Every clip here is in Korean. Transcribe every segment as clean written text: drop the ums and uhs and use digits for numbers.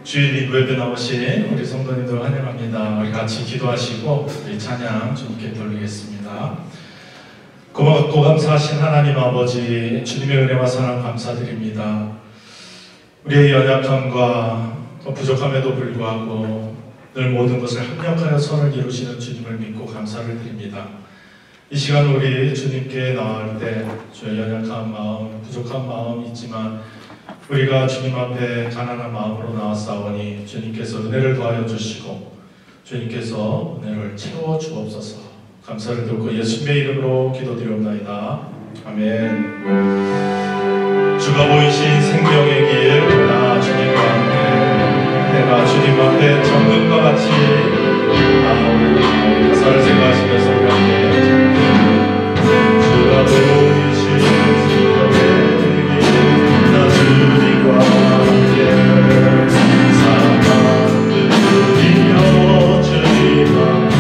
주일 예배 나오신 우리 성도님들 환영합니다. 우리 같이 기도하시고 우리 찬양 주님께 돌리겠습니다. 고맙고 감사하신 하나님 아버지, 주님의 은혜와 사랑 감사드립니다. 우리의 연약함과 부족함에도 불구하고 늘 모든 것을 합력하여 선을 이루시는 주님을 믿고 감사를 드립니다. 이 시간 우리 주님께 나아갈 때 주의 연약한 마음, 부족한 마음이 있지만 우리가 주님 앞에 가난한 마음으로 나왔사오니 주님께서 은혜를 더하여 주시고 주님께서 은혜를 채워 주옵소서. 감사를 드리고 예수님의 이름으로 기도드리옵나이다. 아멘. 주가 보이신 생명의 길, 나 주님과 함께, 내가 주님 앞에 정금과 같이 가사를 생각하시면서 우리 함께 주가 보이신 생명의 길, 나 주님과 함께 사랑 드리며 주님 앞에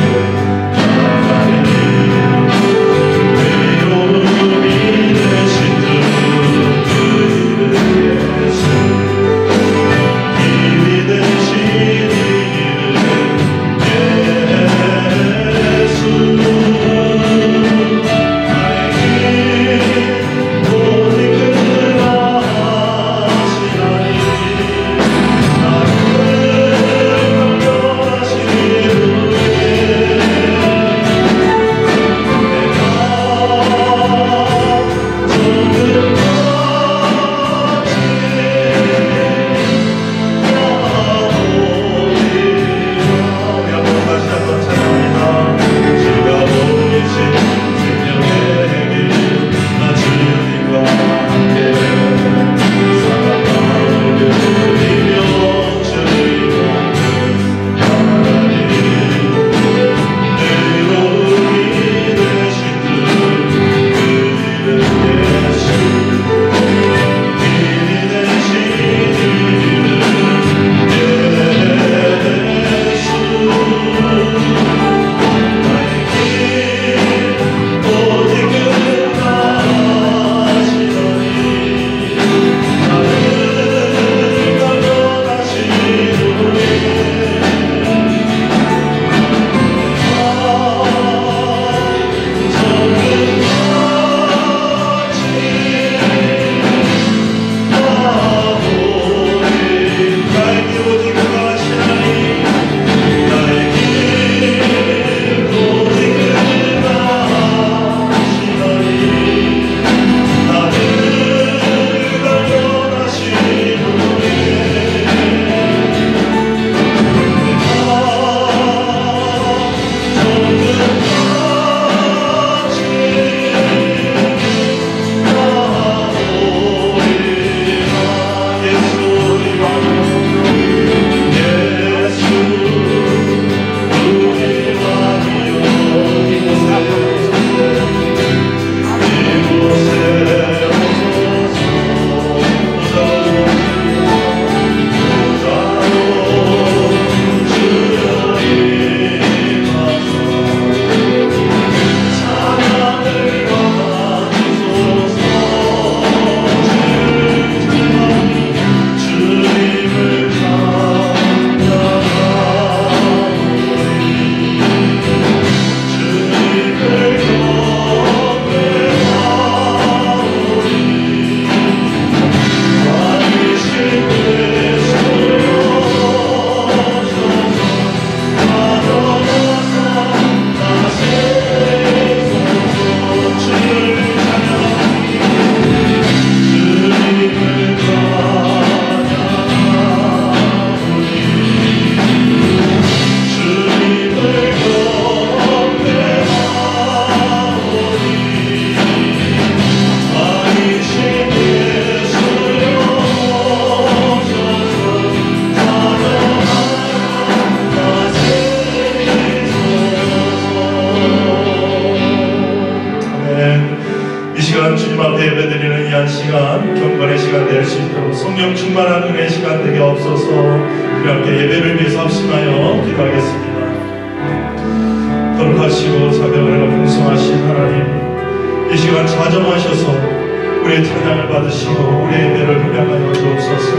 우리의 찬양을 받으시고 우리의 예배를 회복하여 주옵소서.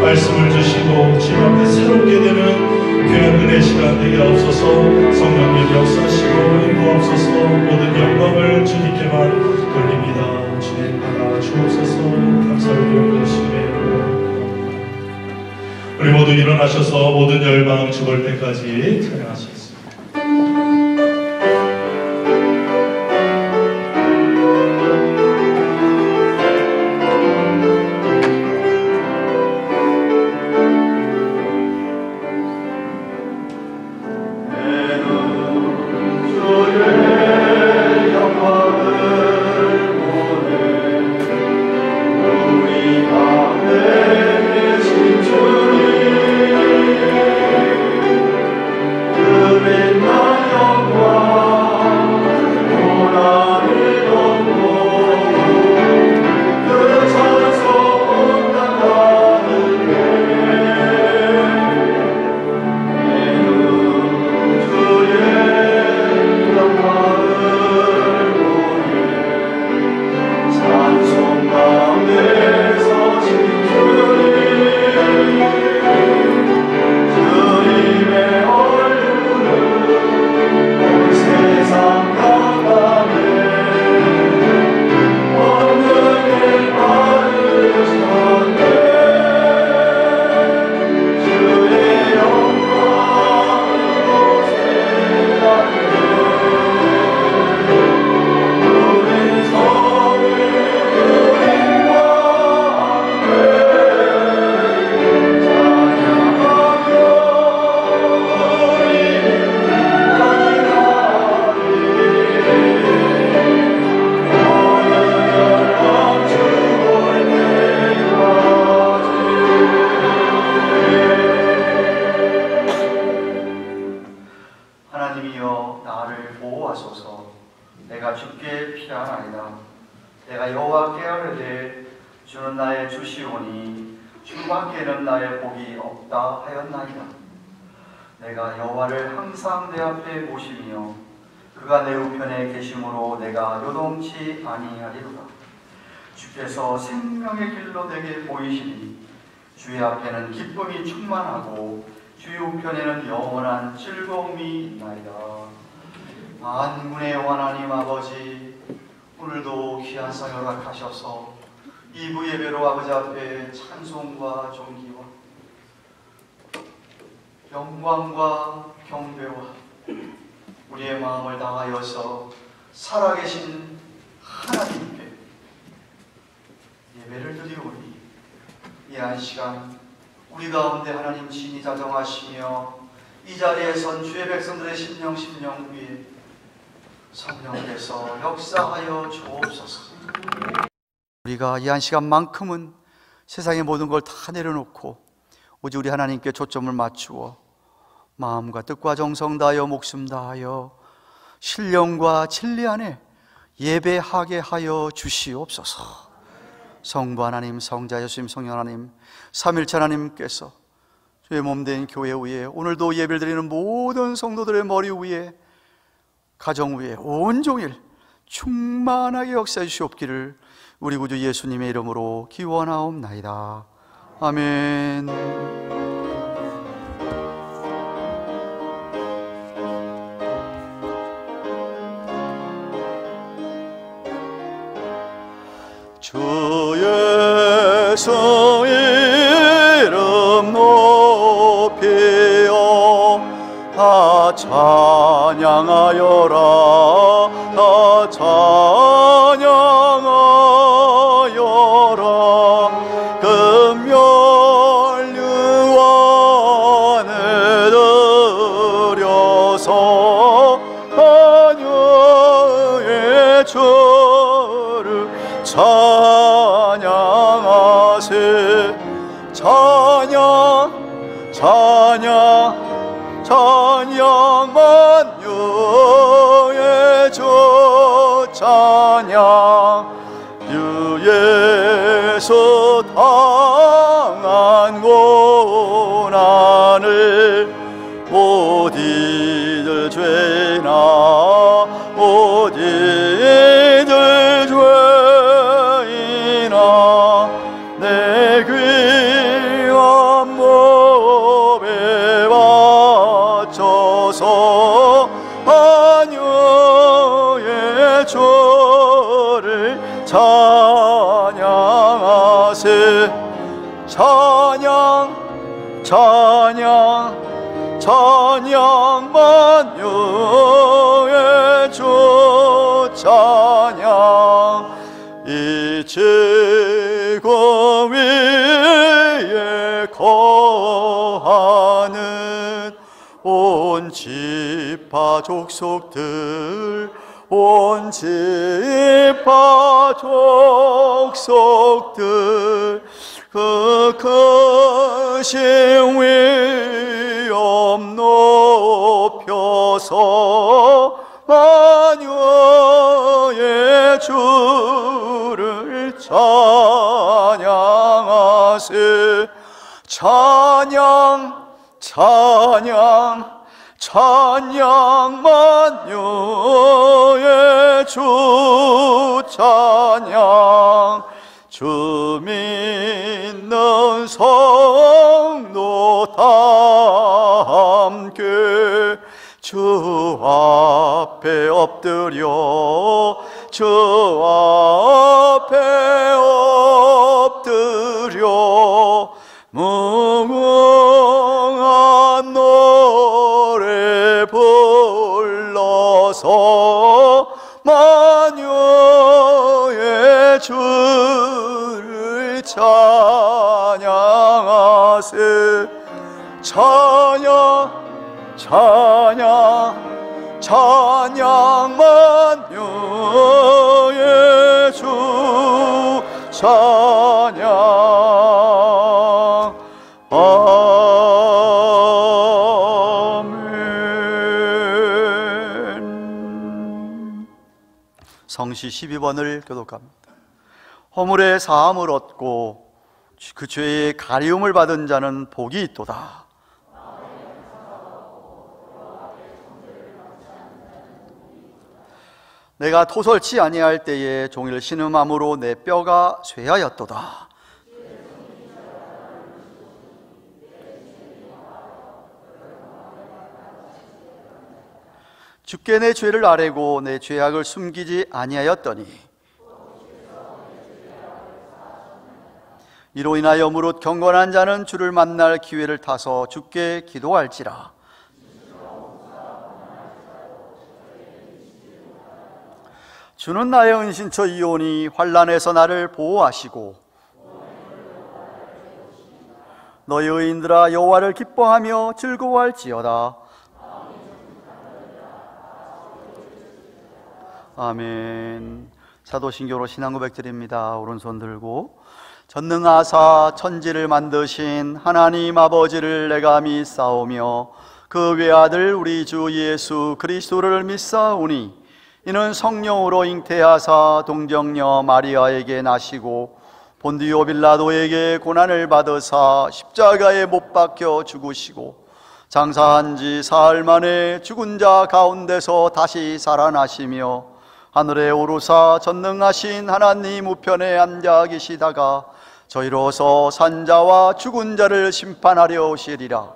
말씀을 주시고 주여 시간 되게 하옵소서. 성령님 역사하시고 인도하옵소서. 모든 영광을 주님께만 돌립니다. 주님 받아 주옵소서. 감사를 드리고 예수님의 이름으로. 우리 모두 일어나셔서 모든 열방 죽을 때까지 찬양하시겠습니다. 내가 여호와를 항상 내 앞에 모시며 그가 내 우편에 계심으로 내가 요동치 아니하리로다. 주께서 생명의 길로 내게 보이시니 주의 앞에는 기쁨이 충만하고 주의 우편에는 영원한 즐거움이 있나이다. 만군의 하나님 아버지, 오늘도 귀한 상 허락하셔서 이부 예배로 아버지 앞에 찬송과 존귀와 영광과 경배와 우리의 마음을 다하여서 살아계신 하나님께 예배를 드리오니 이 한 시간 우리 가운데 하나님 친히 자정하시며 이 자리에 선 주의 백성들의 심령 위에 성령께서 역사하여 주옵소서. 우리가 이 한 시간만큼은 세상의 모든 걸 다 내려놓고 오직 우리 하나님께 초점을 맞추어 마음과 뜻과 정성 다하여 목숨 다하여 신령과 진리 안에 예배하게 하여 주시옵소서. 성부 하나님, 성자 예수님, 성령 하나님, 삼일체 하나님께서 주의 몸된 교회 위에 오늘도 예배를 드리는 모든 성도들의 머리 위에 가정 위에 온종일 충만하게 역사해 주시옵기를 우리 구주 예수님의 이름으로 기원하옵나이다. 아멘. 주 예수 이름 높이어 다 찬양하여라. 다 찬양하여라. 금멸유한에 들여서 하늘의 주를 찬양하세. 찬양 찬양 찬양 만유의 주 찬양. 주 예수 당한 고난을 못 잊을 죄나 못 잊을 죄이나 내 귀한 몸에 바쳐 찬양 찬양 만유의 주 찬양 이 지구 위에 거하는 온 지파 족속들 온 지파 족속들 그 크신 위엄 높여서 만유의 주를 찬양하세 찬양 찬양 찬양 만유의 주 찬양 주 믿는 성도 다 함께 주 앞에 엎드려 주 앞에 엎드려 무궁한 노래 불러서 만유의 주를 찬양하세 찬양 찬양 찬양 만유의 주 찬양 아멘. 성시 12번을 교독합니다. 허물의 사함을 얻고 그 죄의 가리움을 받은 자는 복이 있도다. 내가 토설치 아니할 때에 종일 신음함으로 내 뼈가 쇠하였도다. 주께 내 죄를 아뢰고 내 죄악을 숨기지 아니하였더니 이로 인하여 무릇 경건한 자는 주를 만날 기회를 타서 주께 기도할지라. 주는 나의 은신처이오니 환난에서 나를 보호하시고 너희 의인들아 여호와를 기뻐하며 즐거워할지어다. 아멘. 사도신교로 신앙고백 드립니다. 오른손 들고 전능하사 천지를 만드신 하나님 아버지를 내가 믿사오며 그 외아들 우리 주 예수 그리스도를 믿사오니 이는 성령으로 잉태하사 동정녀 마리아에게 나시고 본디오 빌라도에게 고난을 받으사 십자가에 못 박혀 죽으시고 장사한 지 사흘 만에 죽은 자 가운데서 다시 살아나시며 하늘에 오르사 전능하신 하나님 우편에 앉아 계시다가 저희로서 산자와 죽은 자를 심판하려 오시리라.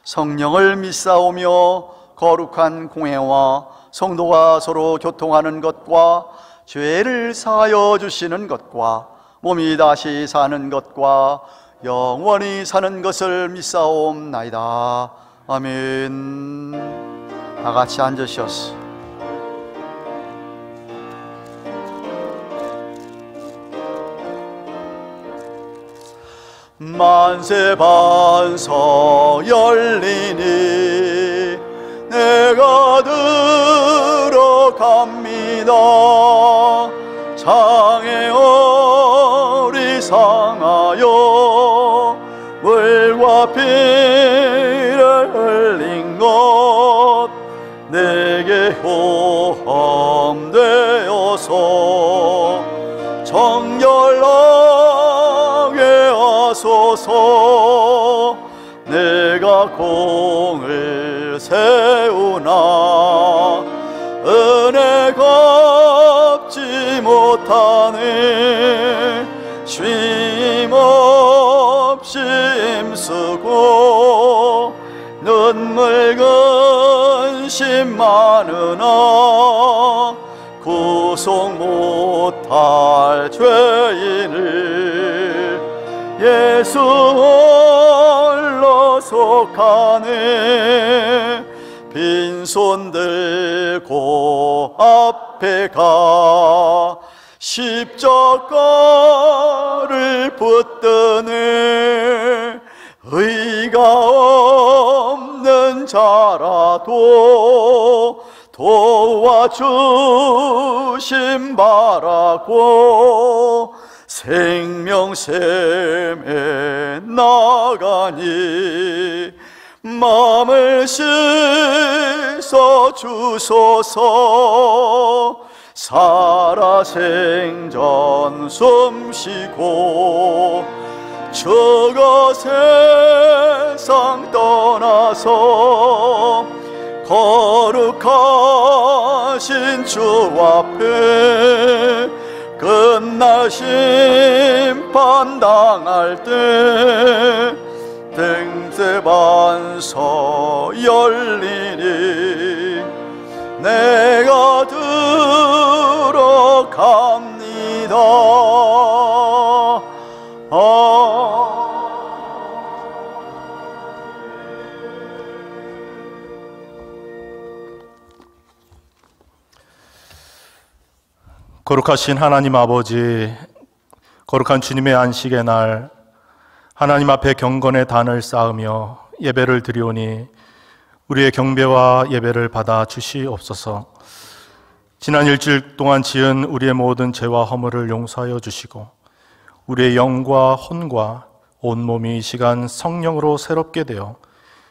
성령을 믿사오며 거룩한 공회와 성도가 서로 교통하는 것과 죄를 사하여 주시는 것과 몸이 다시 사는 것과 영원히 사는 것을 믿사옵나이다. 아멘. 다 같이 앉으셨어. 만세 반석 열리니 내가 들어갑니다. 장애 어리상하여 물과 피를 흘린 것 내게 호함되어서 정결하게 하소서. 내가 공을 세우나 은혜가 갚지 못하네. 쉼 없이 힘쓰고 눈물 근심 많으나 구속 못할 죄인을 예수 홀로 약속하네. 빈손 들고 앞에 가 십자가를 붙드네. 의가 없는 자라도 도와주심 바라고 생명샘에 나가니 마음을 씻어 주소서. 살아생전 숨쉬고 저거 세상 떠나서 거룩하신 주 앞에 끝날 심판 당할 때 등대반서 열리니 내가 들어갑니다. 거룩하신 하나님 아버지, 거룩한 주님의 안식의 날 하나님 앞에 경건의 단을 쌓으며 예배를 드리오니 우리의 경배와 예배를 받아 주시옵소서. 지난 일주일 동안 지은 우리의 모든 죄와 허물을 용서하여 주시고 우리의 영과 혼과 온몸이 이 시간 성령으로 새롭게 되어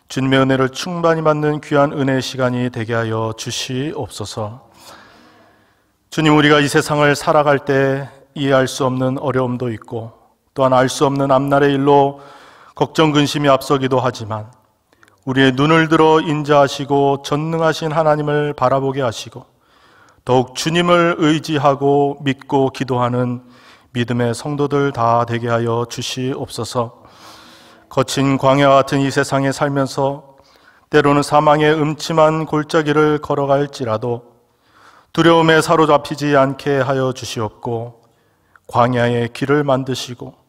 주님의 은혜를 충만히 받는 귀한 은혜의 시간이 되게 하여 주시옵소서. 주님, 우리가 이 세상을 살아갈 때 이해할 수 없는 어려움도 있고 또한 알 수 없는 앞날의 일로 걱정 근심이 앞서기도 하지만 우리의 눈을 들어 인자하시고 전능하신 하나님을 바라보게 하시고 더욱 주님을 의지하고 믿고 기도하는 믿음의 성도들 다 되게 하여 주시옵소서. 거친 광야 같은 이 세상에 살면서 때로는 사망의 음침한 골짜기를 걸어갈지라도 두려움에 사로잡히지 않게 하여 주시옵고 광야의 길을 만드시고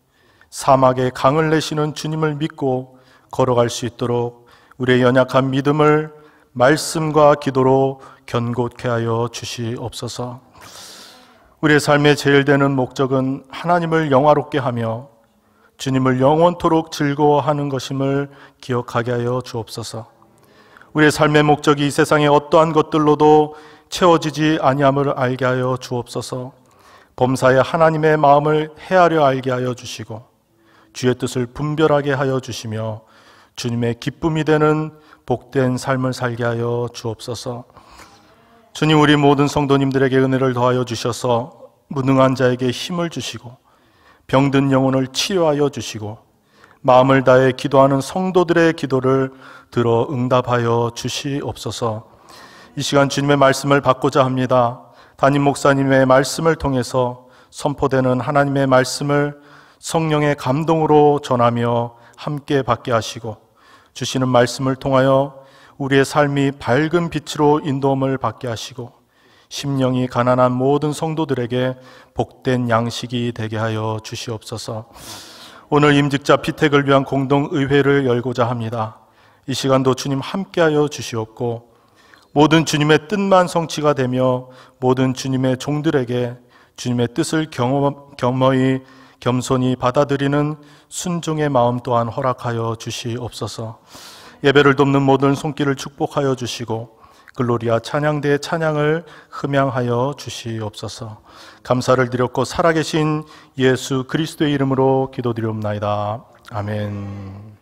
사막에 강을 내시는 주님을 믿고 걸어갈 수 있도록 우리의 연약한 믿음을 말씀과 기도로 견고케 하여 주시옵소서. 우리의 삶의 제일 되는 목적은 하나님을 영화롭게 하며 주님을 영원토록 즐거워하는 것임을 기억하게 하여 주옵소서. 우리의 삶의 목적이 이 세상의 어떠한 것들로도 채워지지 아니함을 알게 하여 주옵소서. 범사에 하나님의 마음을 헤아려 알게 하여 주시고 주의 뜻을 분별하게 하여 주시며 주님의 기쁨이 되는 복된 삶을 살게 하여 주옵소서. 주님, 우리 모든 성도님들에게 은혜를 더하여 주셔서 무능한 자에게 힘을 주시고 병든 영혼을 치료하여 주시고 마음을 다해 기도하는 성도들의 기도를 들어 응답하여 주시옵소서. 이 시간 주님의 말씀을 받고자 합니다. 담임 목사님의 말씀을 통해서 선포되는 하나님의 말씀을 성령의 감동으로 전하며 함께 받게 하시고 주시는 말씀을 통하여 우리의 삶이 밝은 빛으로 인도함을 받게 하시고 심령이 가난한 모든 성도들에게 복된 양식이 되게 하여 주시옵소서. 오늘 임직자 피택을 위한 공동의회를 열고자 합니다. 이 시간도 주님 함께하여 주시옵고 모든 주님의 뜻만 성취가 되며 모든 주님의 종들에게 주님의 뜻을 겸허히 겸손히 받아들이는 순종의 마음 또한 허락하여 주시옵소서. 예배를 돕는 모든 손길을 축복하여 주시고 글로리아 찬양대의 찬양을 흠양하여 주시옵소서. 감사를 드렸고 살아계신 예수 그리스도의 이름으로 기도드리옵나이다. 아멘.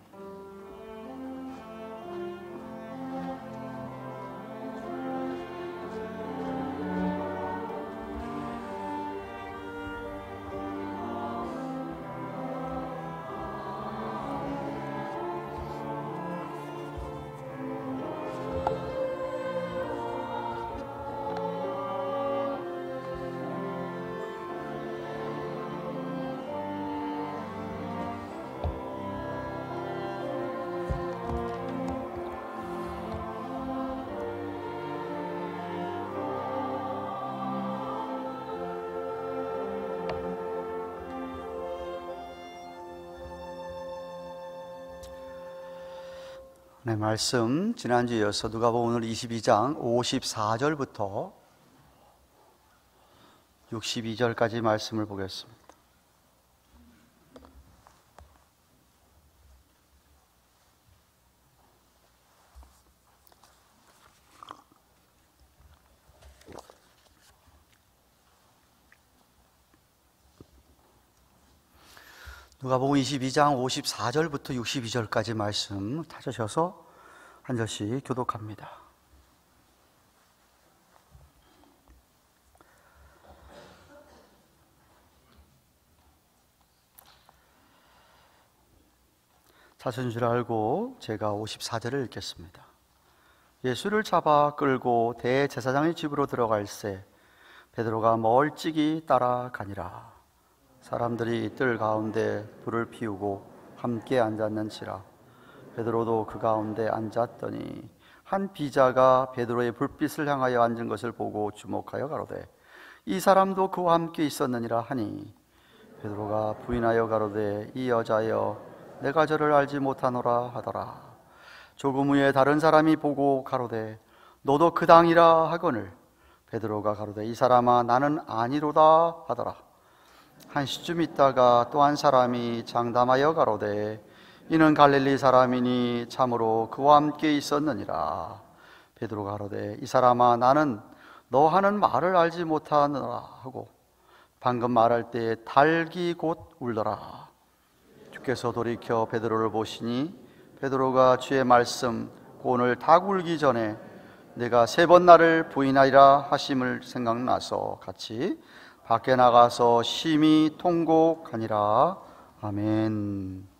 네, 말씀 지난주에 이어서 누가복음 오늘 22장 54절부터 62절까지 말씀을 보겠습니다. 누가복음 22장 54절부터 62절까지 말씀 찾으셔서 한 절씩 교독합니다. 찾은 줄 알고 제가 54절을 읽겠습니다. 예수를 잡아 끌고 대제사장의 집으로 들어갈새 베드로가 멀찍이 따라가니라. 사람들이 뜰 가운데 불을 피우고 함께 앉았는지라. 베드로도 그 가운데 앉았더니 한 비자가 베드로의 불빛을 향하여 앉은 것을 보고 주목하여 가로되 이 사람도 그와 함께 있었느니라 하니 베드로가 부인하여 가로되 이 여자여 내가 저를 알지 못하노라 하더라. 조금 후에 다른 사람이 보고 가로되 너도 그 당이라 하거늘 베드로가 가로되 이 사람아 나는 아니로다 하더라. 한 시쯤 있다가 또 한 사람이 장담하여 가로되 이는 갈릴리 사람이니 참으로 그와 함께 있었느니라. 베드로가 가로되 이 사람아 나는 너 하는 말을 알지 못하느라 하고 방금 말할 때에 닭이 곧 울더라. 주께서 돌이켜 베드로를 보시니 베드로가 주의 말씀 오늘 닭 울기 전에 내가 3번 나를 부인하리라 하심을 생각나서 같이 밖에 나가서 심히 통곡하니라. 아멘.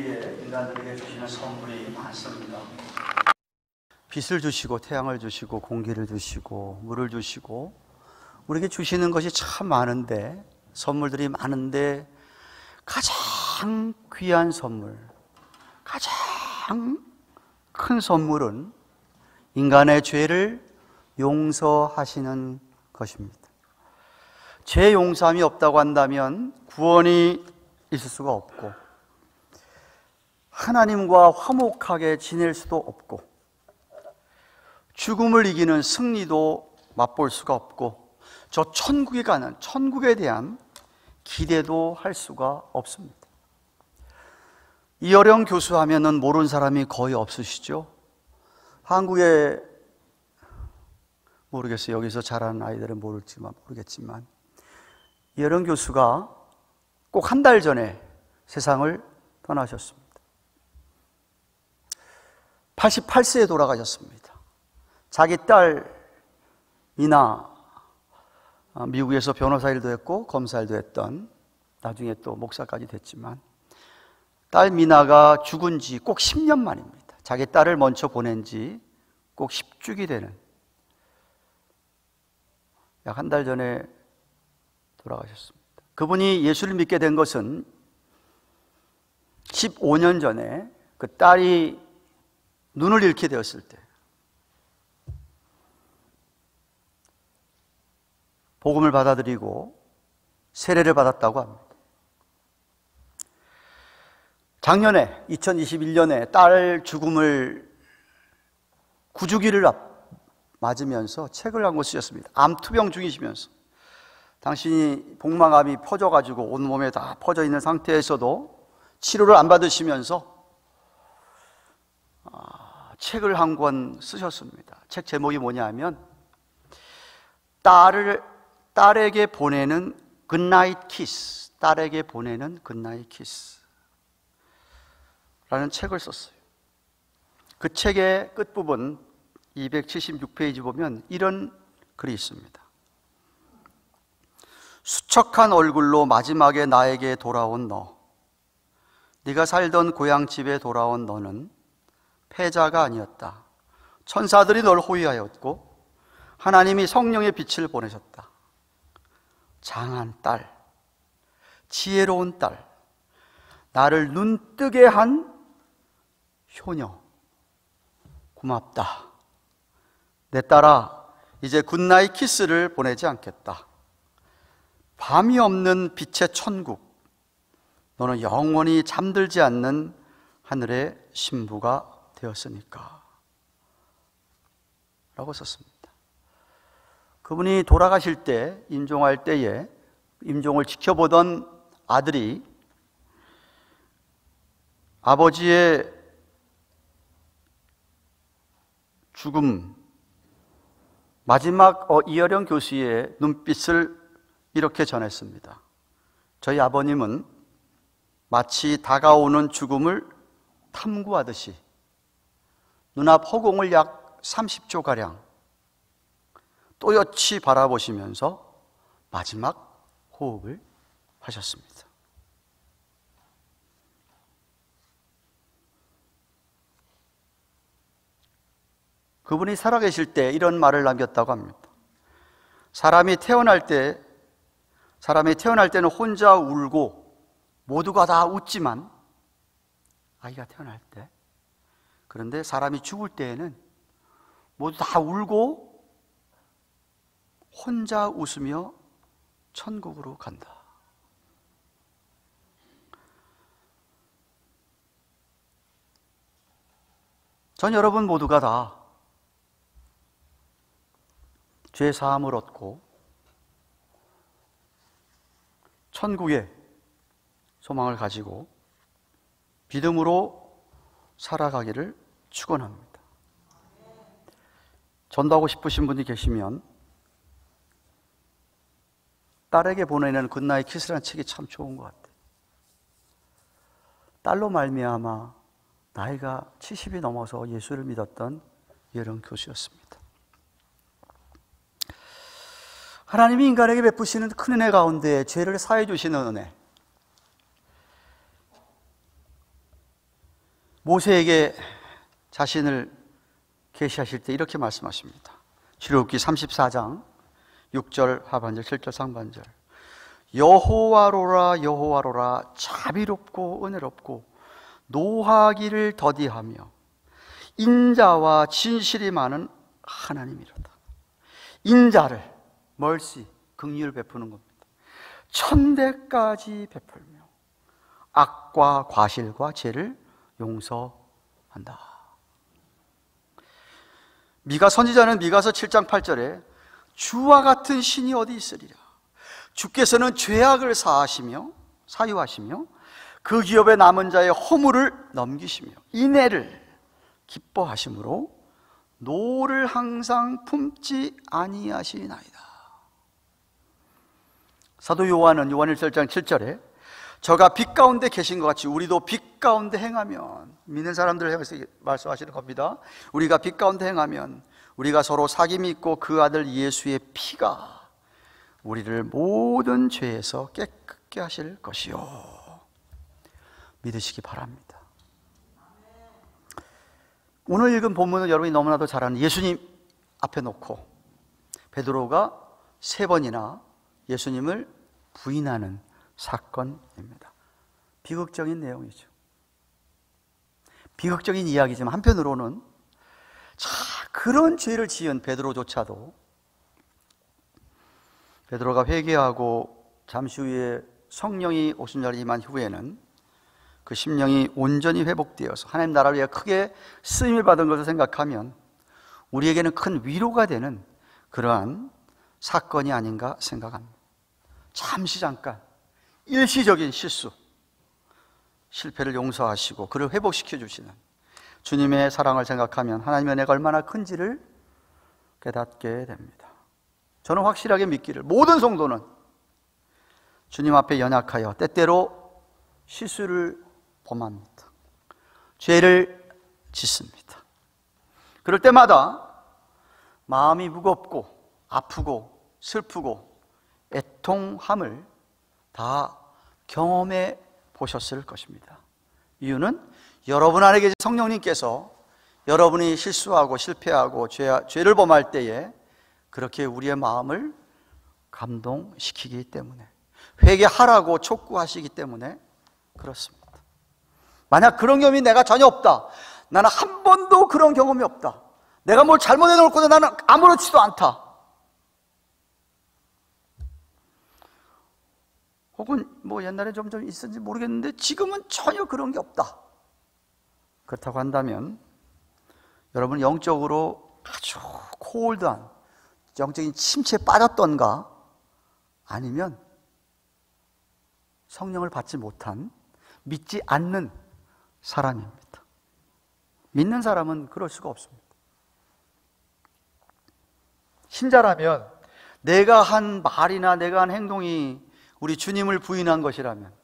우리에게 인간들에게 주시는 선물이 많습니다. 빛을 주시고 태양을 주시고 공기를 주시고 물을 주시고 우리에게 주시는 것이 참 많은데, 선물들이 많은데 가장 귀한 선물, 가장 큰 선물은 인간의 죄를 용서하시는 것입니다. 죄 용서함이 없다고 한다면 구원이 있을 수가 없고, 하나님과 화목하게 지낼 수도 없고, 죽음을 이기는 승리도 맛볼 수가 없고, 저 천국에 가는, 천국에 대한 기대도 할 수가 없습니다. 이어령 교수 하면은 모르는 사람이 거의 없으시죠? 한국에, 모르겠어요. 여기서 자라는 아이들은 모르겠지만, 이어령 교수가 꼭 한 달 전에 세상을 떠나셨습니다. 88세에 돌아가셨습니다. 자기 딸 미나, 미국에서 변호사 일도 했고 검사 일도 했던, 나중에 또 목사까지 됐지만, 딸 미나가 죽은 지 꼭 10년 만입니다. 자기 딸을 먼저 보낸 지 꼭 10주기 되는, 약 한 달 전에 돌아가셨습니다. 그분이 예수를 믿게 된 것은 15년 전에 그 딸이 눈을 잃게 되었을 때 복음을 받아들이고 세례를 받았다고 합니다. 작년에 2021년에 딸 죽음을 구주기를 맞으면서 책을 한 권 쓰셨습니다. 암투병 중이시면서, 당신이 복막암이 퍼져가지고 온몸에 다 퍼져 있는 상태에서도 치료를 안 받으시면서 책을 한 권 쓰셨습니다. 책 제목이 뭐냐면 딸에게 보내는 굿나잇 키스, 딸에게 보내는 굿나잇 키스 라는 책을 썼어요. 그 책의 끝부분 276페이지 보면 이런 글이 있습니다. 수척한 얼굴로 마지막에 나에게 돌아온 너, 네가 살던 고향집에 돌아온 너는 패자가 아니었다. 천사들이 널 호위하였고 하나님이 성령의 빛을 보내셨다. 장한 딸, 지혜로운 딸, 나를 눈뜨게 한 효녀, 고맙다. 내 딸아, 이제 굿나잇 키스를 보내지 않겠다. 밤이 없는 빛의 천국, 너는 영원히 잠들지 않는 하늘의 신부가 되었으니까 라고 썼습니다. 그분이 돌아가실 때, 임종할 때에 임종을 지켜보던 아들이 아버지의 죽음, 마지막 이어령 교수의 눈빛을 이렇게 전했습니다. 저희 아버님은 마치 다가오는 죽음을 탐구하듯이 눈앞 허공을 약 30초가량 또렷이 바라보시면서 마지막 호흡을 하셨습니다. 그분이 살아계실 때 이런 말을 남겼다고 합니다. 사람이 태어날 때는 혼자 울고 모두가 다 웃지만, 아이가 태어날 때, 그런데 사람이 죽을 때에는 모두 다 울고 혼자 웃으며 천국으로 간다. 전 여러분 모두가 다 죄 사함을 얻고 천국의 소망을 가지고 믿음으로 살아가기를 축원합니다. 전도하고 싶으신 분이 계시면 딸에게 보내는 굿나잇 키스라는 책이 참 좋은 것 같아요. 딸로 말미암아 나이가 70이 넘어서 예수를 믿었던 이어령 교수였습니다. 하나님이 인간에게 베푸시는 큰 은혜 가운데 죄를 사해 주시는 은혜, 모세에게 자신을 계시하실 때 이렇게 말씀하십니다. 출애굽기 34장 6절 하반절 7절 상반절. 여호와로라 여호와로라 자비롭고 은혜롭고 노하기를 더디하며 인자와 진실이 많은 하나님이로다. 인자를 멀시 긍휼을 베푸는 겁니다. 천대까지 베풀며 악과 과실과 죄를 용서한다. 미가 선지자는 미가서 7장 8절에 주와 같은 신이 어디 있으리라. 주께서는 죄악을 사유하시며 그 기업에 남은 자의 허물을 넘기시며 인애를 기뻐하심으로 노를 항상 품지 아니하시나이다. 사도 요한은 요한일서 1장 7절에 저가 빛 가운데 계신 것 같이 우리도 빛 가운데 행하면, 믿는 사람들을 향해서 말씀하시는 겁니다. 우리가 빛 가운데 행하면 우리가 서로 사귐이 있고 그 아들 예수의 피가 우리를 모든 죄에서 깨끗게 하실 것이요. 믿으시기 바랍니다. 오늘 읽은 본문은 여러분이 너무나도 잘 아는 예수님 앞에 놓고 베드로가 3번이나 예수님을 부인하는 사건입니다. 비극적인 내용이죠. 비극적인 이야기지만 한편으로는 그런 죄를 지은 베드로조차도 베드로가 회개하고 잠시 후에 성령이 오신 자를 임한 후에는 그 심령이 온전히 회복되어서 하나님 나라를 위해 크게 쓰임을 받은 것을 생각하면 우리에게는 큰 위로가 되는 그러한 사건이 아닌가 생각합니다. 잠시 잠깐 일시적인 실패를 용서하시고 그를 회복시켜 주시는 주님의 사랑을 생각하면 하나님의 은혜가 얼마나 큰지를 깨닫게 됩니다. 저는 확실하게 믿기를 모든 성도는 주님 앞에 연약하여 때때로 실수를 범합니다. 죄를 짓습니다. 그럴 때마다 마음이 무겁고 아프고 슬프고 애통함을 다 경험해 보셨을 것입니다. 이유는 여러분 안에 계신 성령님께서 여러분이 실수하고 실패하고 죄를 범할 때에 그렇게 우리의 마음을 감동시키기 때문에, 회개하라고 촉구하시기 때문에 그렇습니다. 만약 그런 경험이 내가 전혀 없다, 나는 한 번도 그런 경험이 없다, 내가 뭘 잘못해 놓을 거다, 나는 아무렇지도 않다, 혹은 옛날에 좀 있었는지 모르겠는데 지금은 전혀 그런 게 없다, 그렇다고 한다면 여러분 영적으로 아주 콜드한 영적인 침체에 빠졌던가, 아니면 성령을 받지 못한 믿지 않는 사람입니다. 믿는 사람은 그럴 수가 없습니다. 신자라면 내가 한 말이나 내가 한 행동이 우리 주님을 부인한 것이라면,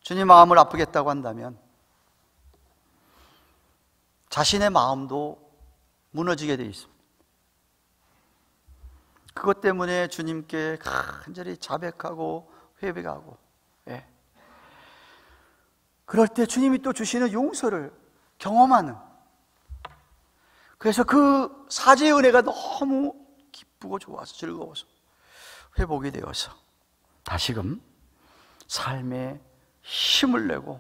주님 마음을 아프겠다고 한다면 자신의 마음도 무너지게 되어 있습니다. 그것 때문에 주님께 간절히 자백하고 회개하고, 그럴 때 주님이 또 주시는 용서를 경험하는, 그래서 그 사죄의 은혜가 너무 기쁘고 좋아서 즐거워서 회복이 되어서 다시금 삶에 힘을 내고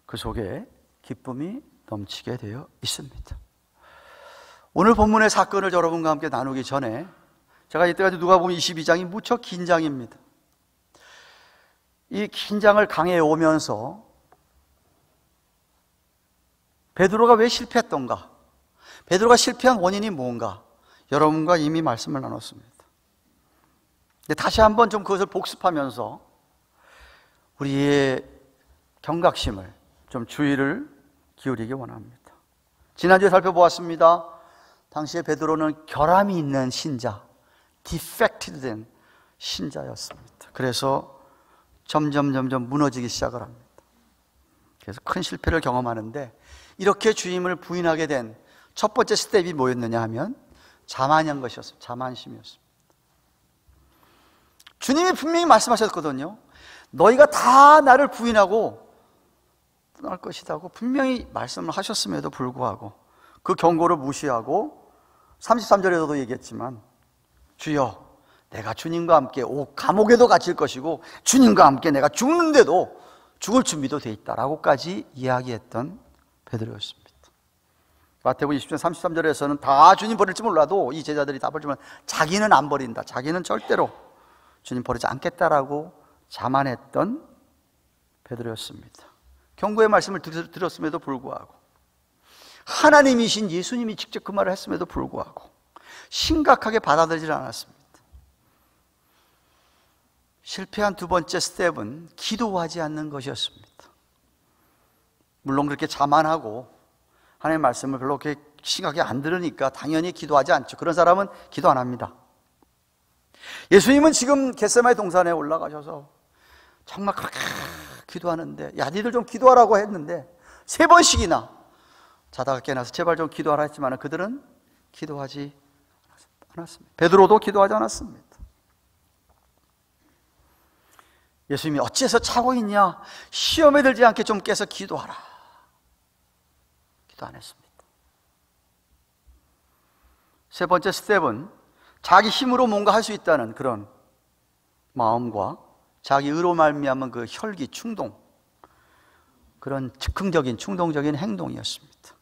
그 속에 기쁨이 넘치게 되어 있습니다. 오늘 본문의 사건을 여러분과 함께 나누기 전에 제가 이때까지 누가복음 22장이 무척 긴 장입니다. 이 긴 장을 강해해 오면서 베드로가 왜 실패했던가, 베드로가 실패한 원인이 뭔가 여러분과 이미 말씀을 나눴습니다. 다시 한번 좀 그것을 복습하면서 우리의 경각심을 좀 주의를 기울이기 원합니다. 지난주에 살펴보았습니다. 당시에 베드로는 결함이 있는 신자, 디펙티드 된 신자였습니다. 그래서 점점 무너지기 시작을 합니다. 그래서 큰 실패를 경험하는데, 이렇게 주님을 부인하게 된 첫 번째 스텝이 뭐였느냐 하면 자만한 것이었습니다. 자만심이었습니다. 주님이 분명히 말씀하셨거든요. 너희가 다 나를 부인하고 떠날 것이라고 분명히 말씀을 하셨음에도 불구하고 그 경고를 무시하고 33절에서도 얘기했지만 주여 내가 주님과 함께 감옥에도 갇힐 것이고 주님과 함께 내가 죽는데도 죽을 준비도 돼 있다라고까지 이야기했던 베드로였습니다. 마태복음 20장 33절에서는 다 주님 버릴지 몰라도 이 제자들이 다 버리지만 자기는 안 버린다, 자기는 절대로 주님 버리지 않겠다라고 자만했던 베드로였습니다. 경고의 말씀을 들었음에도 불구하고 하나님이신 예수님이 직접 그 말을 했음에도 불구하고 심각하게 받아들이지 않았습니다. 실패한 두 번째 스텝은 기도하지 않는 것이었습니다. 물론 그렇게 자만하고 하나님의 말씀을 별로 그렇게 심각하게 안 들으니까 당연히 기도하지 않죠. 그런 사람은 기도 안 합니다. 예수님은 지금 겟세마네 동산에 올라가셔서 정말 그렇게 기도하는데 야 니들 좀 기도하라고 했는데 3번씩이나 자다가 깨나서 제발 좀 기도하라 했지만 그들은 기도하지 않았습니다. 베드로도 기도하지 않았습니다. 예수님이 어째서 자고 있냐? 시험에 들지 않게 좀 깨서 기도하라. 기도 안 했습니다. 세 번째 스텝은 자기 힘으로 뭔가 할 수 있다는 그런 마음과 자기 의로 말미암은 그 혈기, 충동, 그런 즉흥적인 충동적인 행동이었습니다.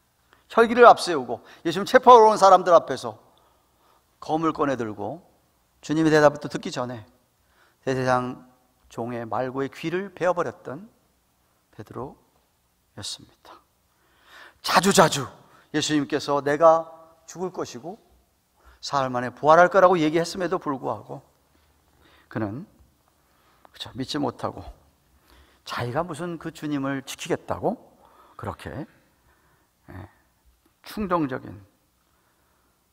혈기를 앞세우고 예수님 체포하러 온 사람들 앞에서 검을 꺼내 들고 주님의 대답을 또 듣기 전에 대제사장 종의 말고의 귀를 베어버렸던 베드로였습니다. 자주자주 예수님께서 내가 죽을 것이고 사흘 만에 부활할 거라고 얘기했음에도 불구하고 그는 그저 믿지 못하고 자기가 무슨 그 주님을 지키겠다고 그렇게 충동적인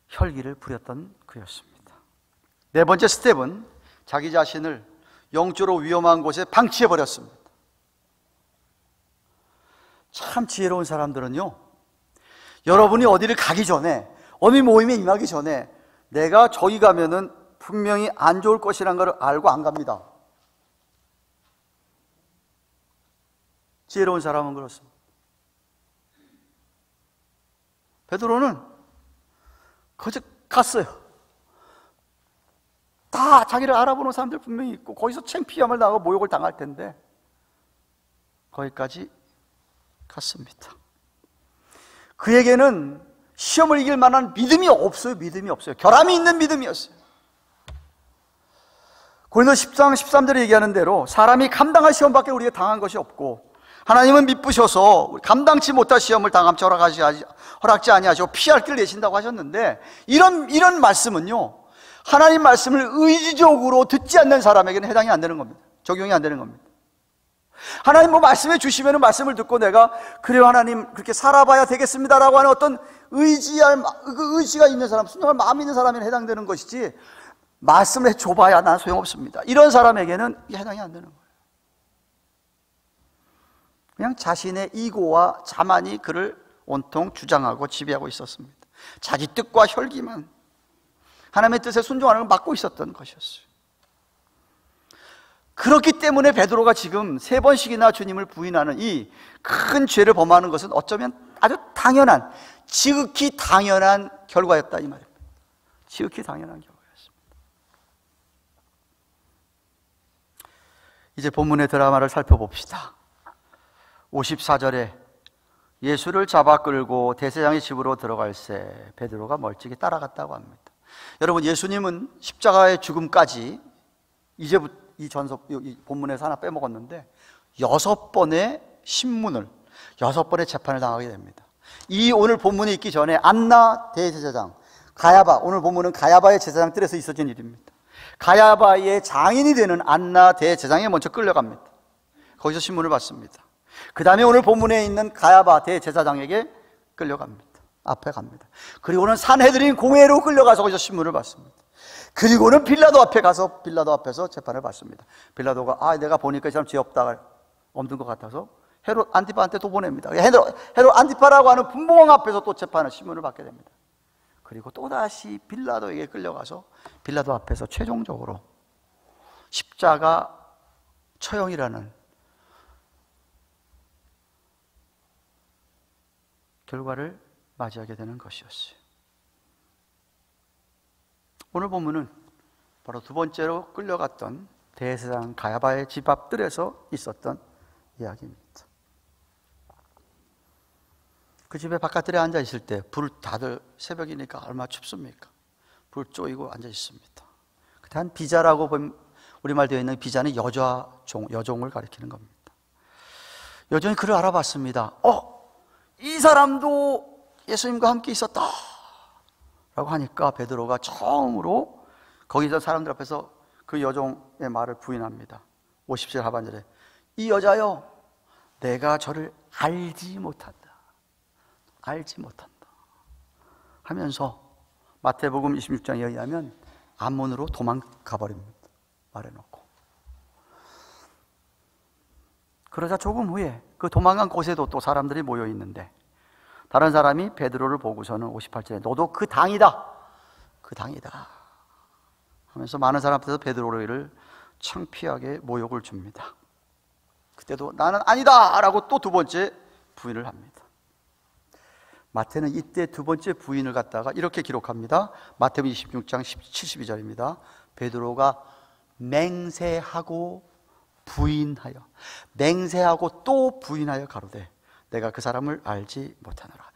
혈기를 부렸던 그였습니다. 네 번째 스텝은 자기 자신을 영적으로 위험한 곳에 방치해버렸습니다. 참 지혜로운 사람들은요, 여러분이 어디를 가기 전에, 어느 모임에 임하기 전에 내가 저기 가면은 분명히 안 좋을 것이라는 걸 알고 안 갑니다. 지혜로운 사람은 그렇습니다. 베드로는 거기 갔어요. 다 자기를 알아보는 사람들 분명히 있고 거기서 창피함을 당하고 모욕을 당할 텐데 거기까지 갔습니다. 그에게는 시험을 이길 만한 믿음이 없어요. 믿음이 없어요. 결함이 있는 믿음이었어요. 고린도서 10장 13절에 얘기하는 대로 사람이 감당할 시험밖에 우리가 당한 것이 없고 하나님은 미쁘셔서 감당치 못할 시험을 당함치 허락지 아니하시고 피할 길을 내신다고 하셨는데 이런 말씀은요, 하나님 말씀을 의지적으로 듣지 않는 사람에게는 해당이 안 되는 겁니다. 적용이 안 되는 겁니다. 하나님 뭐 말씀해 주시면 말씀을 듣고 내가 그래요 하나님 그렇게 살아봐야 되겠습니다라고 하는 어떤 의지가 있는 사람, 순종할 마음이 있는 사람에게 해당되는 것이지 말씀을 해줘봐야 난 소용없습니다. 이런 사람에게는 이게 해당이 안 되는 거예요. 그냥 자신의 이고와 자만이 그를 온통 주장하고 지배하고 있었습니다. 자기 뜻과 혈기만 하나님의 뜻에 순종하는 걸 막고 있었던 것이었어요. 그렇기 때문에 베드로가 지금 3번씩이나 주님을 부인하는 이 큰 죄를 범하는 것은 어쩌면 아주 당연한, 지극히 당연한 결과였다 이 말입니다. 지극히 당연한 결과였습니다. 이제 본문의 드라마를 살펴봅시다. 54절에 예수를 잡아 끌고 대제사장의 집으로 들어갈새 베드로가 멀찍이 따라갔다고 합니다. 여러분, 예수님은 십자가의 죽음까지 이제부터 이 본문에서 하나 빼먹었는데 6번의 신문을 6번의 재판을 당하게 됩니다. 이 오늘 본문이 있기 전에 안나 대제사장, 가야바, 오늘 본문은 가야바의 제사장 뜰에서 있어진 일입니다. 가야바의 장인이 되는 안나 대제사장에 먼저 끌려갑니다. 거기서 신문을 받습니다. 그 다음에 오늘 본문에 있는 가야바 대제사장에게 끌려갑니다. 앞에 갑니다. 그리고는 산헤드린 공회로 끌려가서 거기서 신문을 받습니다. 그리고는 빌라도 앞에 가서 빌라도 앞에서 재판을 받습니다. 빌라도가 내가 보니까 이 사람 죄 없다 없는 것 같아서 헤롯 안티파한테 또 보냅니다. 헤롯 안티파라고 하는 분봉왕 앞에서 또 재판을 신문을 받게 됩니다. 그리고 또다시 빌라도에게 끌려가서 빌라도 앞에서 최종적으로 십자가 처형이라는 결과를 맞이하게 되는 것이었어요. 오늘 본문은 바로 두 번째로 끌려갔던 대제사장 가야바의 집 앞들에서 있었던 이야기입니다. 그 집에 바깥들에 앉아 있을 때 불 다들 새벽이니까 얼마나 춥습니까? 불 쪼이고 앉아 있습니다. 그때 한 비자라고 우리말 되어 있는 비자는 여종을 가리키는 겁니다. 여종이 그를 알아봤습니다. 이 사람도 예수님과 함께 있었다 라고 하니까 베드로가 처음으로 거기서 사람들 앞에서 그 여종의 말을 부인합니다. 50절 하반절에 이 여자여 내가 저를 알지 못한다 하면서 마태복음 26장에 의하면 암몬으로 도망가 버립니다. 말해놓고. 그러자 조금 후에 그 도망간 곳에도 또 사람들이 모여 있는데 다른 사람이 베드로를 보고서는 58절에 너도 그 당이다 하면서 많은 사람 앞에서 베드로를 창피하게 모욕을 줍니다. 그때도 나는 아니다 라고 또 두 번째 부인을 합니다. 마태는 이때 두 번째 부인을 갖다가 이렇게 기록합니다. 마태복음 26장 72절입니다. 베드로가 맹세하고 또 부인하여 가로되 내가 그 사람을 알지 못하노라.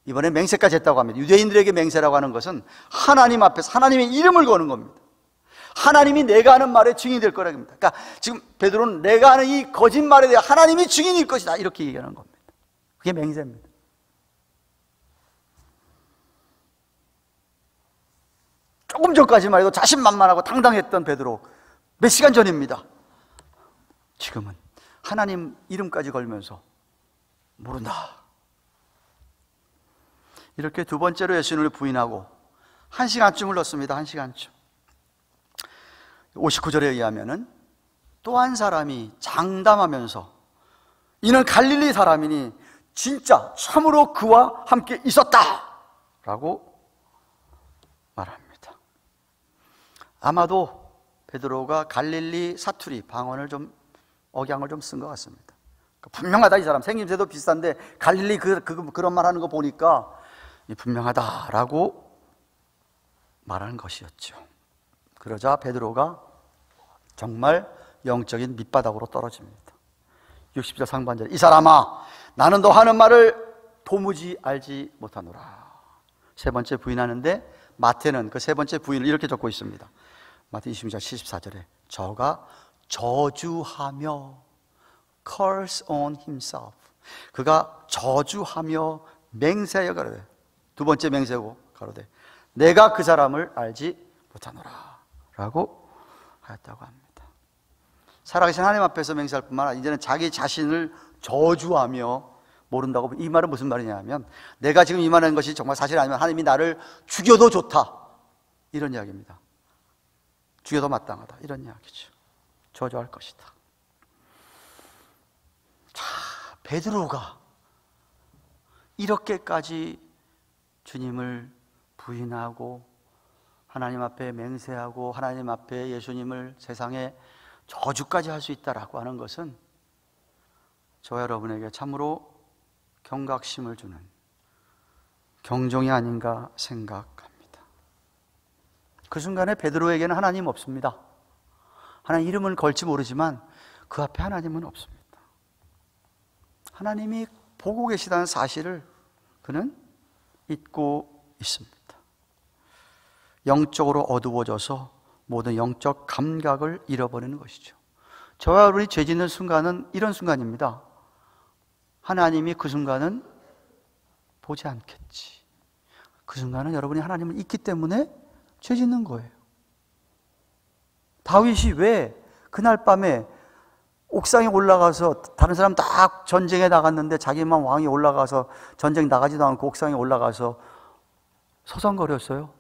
이번에 맹세까지 했다고 합니다. 유대인들에게 맹세라고 하는 것은 하나님 앞에서 하나님의 이름을 거는 겁니다. 하나님이 내가 하는 말에 증인이 될 거라고 합니다. 그러니까 지금 베드로는 내가 하는 이 거짓말에 대해 하나님이 증인일 것이다 이렇게 얘기하는 겁니다. 그게 맹세입니다. 조금 전까지만 해도 자신만만하고 당당했던 베드로, 몇 시간 전입니다. 지금은 하나님 이름까지 걸면서 모른다. 이렇게 두 번째로 예수님을 부인하고 1시간쯤 흘렀습니다. 1시간쯤. 59절에 의하면은 또 한 사람이 장담하면서 이는 갈릴리 사람이니 진짜 참으로 그와 함께 있었다 라고 말합니다. 아마도 베드로가 갈릴리 사투리, 방언을 좀 억양을 좀 쓴 것 같습니다. 분명하다, 이 사람 생김새도 비슷한데 갈릴리 그런 말 하는 거 보니까 분명하다라고 말하는 것이었죠. 그러자 베드로가 정말 영적인 밑바닥으로 떨어집니다. 60절 상반절 이 사람아 나는 너 하는 말을 도무지 알지 못하노라. 세 번째 부인하는데 마태는 그 세 번째 부인을 이렇게 적고 있습니다. 마태 26장 74절에 저가 저주하며 curse on himself, 그가 저주하며 맹세하여 가로되, 두 번째 맹세고 가로되 내가 그 사람을 알지 못하노라 라고 하였다고 합니다. 살아계신 하나님 앞에서 맹세할 뿐만 아니라 이제는 자기 자신을 저주하며 모른다고. 이 말은 무슨 말이냐면 내가 지금 이 말하는 것이 정말 사실 아니면 하나님이 나를 죽여도 좋다 이런 이야기입니다. 죽여도 마땅하다 이런 이야기죠. 저주할 것이다. 자, 베드로가 이렇게까지 주님을 부인하고 하나님 앞에 맹세하고 하나님 앞에 예수님을 세상에 저주까지 할 수 있다라고 하는 것은 저와 여러분에게 참으로 경각심을 주는 경종이 아닌가 생각합니다. 그 순간에 베드로에게는 하나님 없습니다. 하나님 이름은 걸지 모르지만 그 앞에 하나님은 없습니다. 하나님이 보고 계시다는 사실을 그는 잊고 있습니다. 영적으로 어두워져서 모든 영적 감각을 잃어버리는 것이죠. 저와 여러분이 죄 짓는 순간은 이런 순간입니다. 하나님이 그 순간은 보지 않겠지. 그 순간은 여러분이 하나님을 잊기 때문에 죄 짓는 거예요. 다윗이 왜 그날 밤에 옥상에 올라가서 다른 사람 다 전쟁에 나갔는데 자기만 왕이 올라가서 전쟁 나가지도 않고 옥상에 올라가서 서성거렸어요?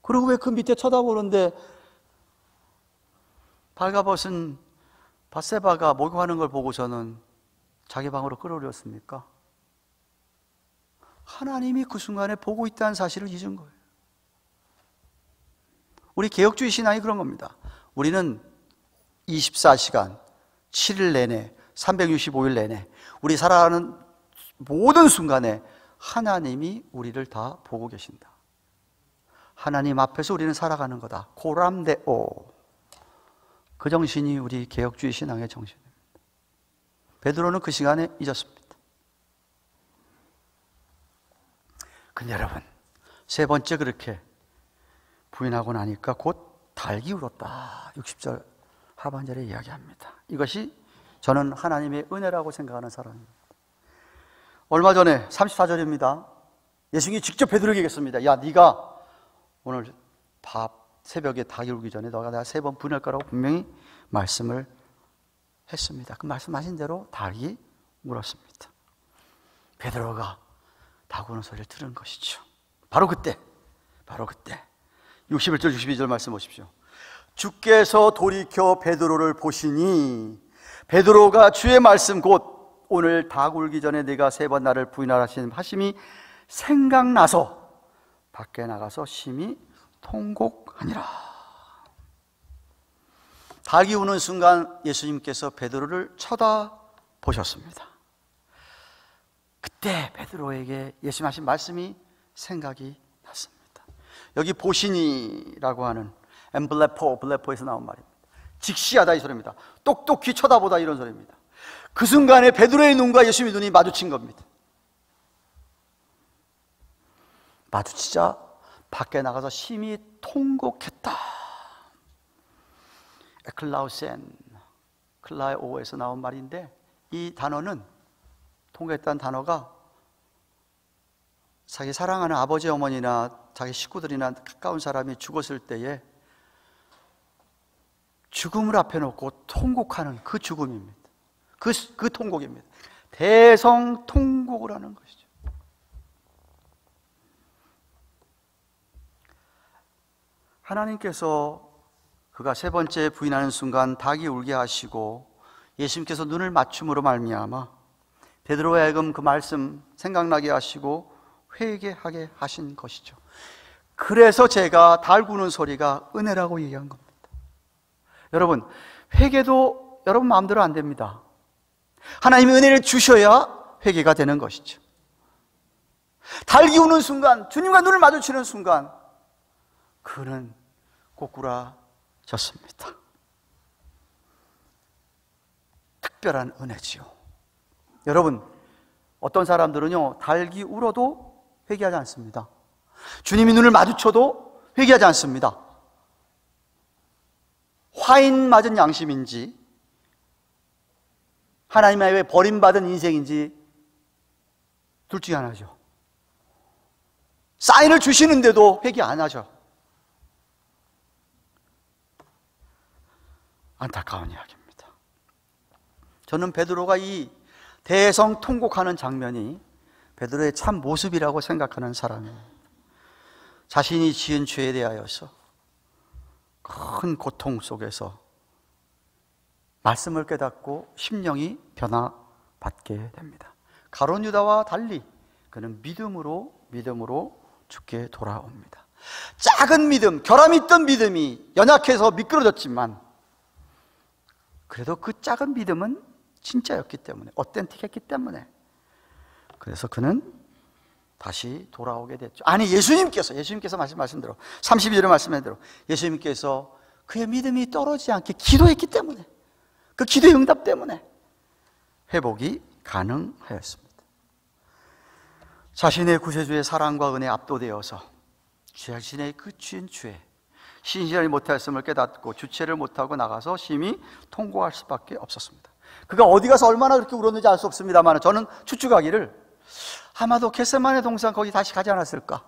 그리고 왜 그 밑에 쳐다보는데 발가벗은 밧세바가 목욕하는 걸 보고서는 자기 방으로 끌어올렸습니까? 하나님이 그 순간에 보고 있다는 사실을 잊은 거예요. 우리 개혁주의 신앙이 그런 겁니다. 우리는 24시간 7일 내내 365일 내내 우리 살아가는 모든 순간에 하나님이 우리를 다 보고 계신다. 하나님 앞에서 우리는 살아가는 거다. 코람데오. 그 정신이 우리 개혁주의 신앙의 정신입니다. 베드로는 그 시간에 잊었습니다. 근데 여러분, 세 번째 그렇게 부인하고 나니까 곧 달기 울었다. 60절 하반절에 이야기합니다. 이것이 저는 하나님의 은혜라고 생각하는 사람입니다. 얼마 전에 34절입니다. 예수님이 직접 베드로에게 얘기했습니다. 야, 네가 오늘 새벽에 닭이 울기 전에 너가 내가 3번 부인할 거라고 분명히 말씀을 했습니다. 그 말씀하신 대로 닭이 울었습니다. 베드로가 닭 우는 소리를 들은 것이죠. 바로 그때 61절 62절 말씀 보십시오. 주께서 돌이켜 베드로를 보시니 베드로가 주의 말씀 곧 오늘 닭 울기 전에 네가 3번 나를 부인하라 하심이 생각나서 밖에 나가서 심히 통곡하니라. 닭이 우는 순간 예수님께서 베드로를 쳐다보셨습니다. 그때 베드로에게 예수님 하신 말씀이 생각이 났습니다. 여기 보시니라고 하는 블레포에서 나온 말입니다. 직시하다 이 소리입니다. 똑똑히 쳐다보다 이런 소리입니다. 그 순간에 베드로의 눈과 예수님의 눈이 마주친 겁니다. 마주치자 밖에 나가서 심히 통곡했다. 에클라우센, 클라오에서 나온 말인데 이 단어는 통곡했다는 단어가 자기 사랑하는 아버지 어머니나 자기 식구들이나 가까운 사람이 죽었을 때에 죽음을 앞에 놓고 통곡하는 그 죽음입니다. 그 통곡입니다. 대성통곡을 하는 것이죠. 하나님께서 그가 3번째 부인하는 순간 닭이 울게 하시고 예수님께서 눈을 맞춤으로 말미암아 베드로의 하여금 그 말씀 생각나게 하시고 회개하게 하신 것이죠. 그래서 제가 닭 우는 소리가 은혜라고 얘기한 겁니다. 여러분, 회개도 여러분 마음대로 안 됩니다. 하나님이 은혜를 주셔야 회개가 되는 것이죠. 닭이 우는 순간, 주님과 눈을 마주치는 순간 그는 꼬꾸라졌습니다. 특별한 은혜지요. 여러분, 어떤 사람들은요 닭이 울어도 회개하지 않습니다. 주님이 눈을 마주쳐도 회개하지 않습니다. 화인 맞은 양심인지 하나님의 버림받은 인생인지 둘 중에 하나죠. 사인을 주시는데도 회개 안 하죠. 안타까운 이야기입니다. 저는 베드로가 이 대성통곡하는 장면이 베드로의 참 모습이라고 생각하는 사람이에요. 자신이 지은 죄에 대하여서 큰 고통 속에서 말씀을 깨닫고 심령이 변화받게 됩니다. 가룟 유다와 달리 그는 믿음으로 주께 돌아옵니다. 작은 믿음, 결함이 있던 믿음이 연약해서 미끄러졌지만 그래도 그 작은 믿음은 진짜였기 때문에, 어텐틱했기 때문에 그래서 그는 다시 돌아오게 됐죠. 아니, 예수님께서 말씀하신 대로 32절에 말씀한 대로 예수님께서 그의 믿음이 떨어지지 않게 기도했기 때문에, 그 기도의 응답 때문에 회복이 가능하였습니다. 자신의 구세주의 사랑과 은혜에 압도되어서 자신의 그 지은 죄, 신실하지 못하였음을 깨닫고 주체를 못하고 나가서 심히 통곡할 수밖에 없었습니다. 그가 어디 가서 얼마나 그렇게 울었는지 알 수 없습니다만 저는 추측하기를 아마도 겟세마네 동산 거기 다시 가지 않았을까,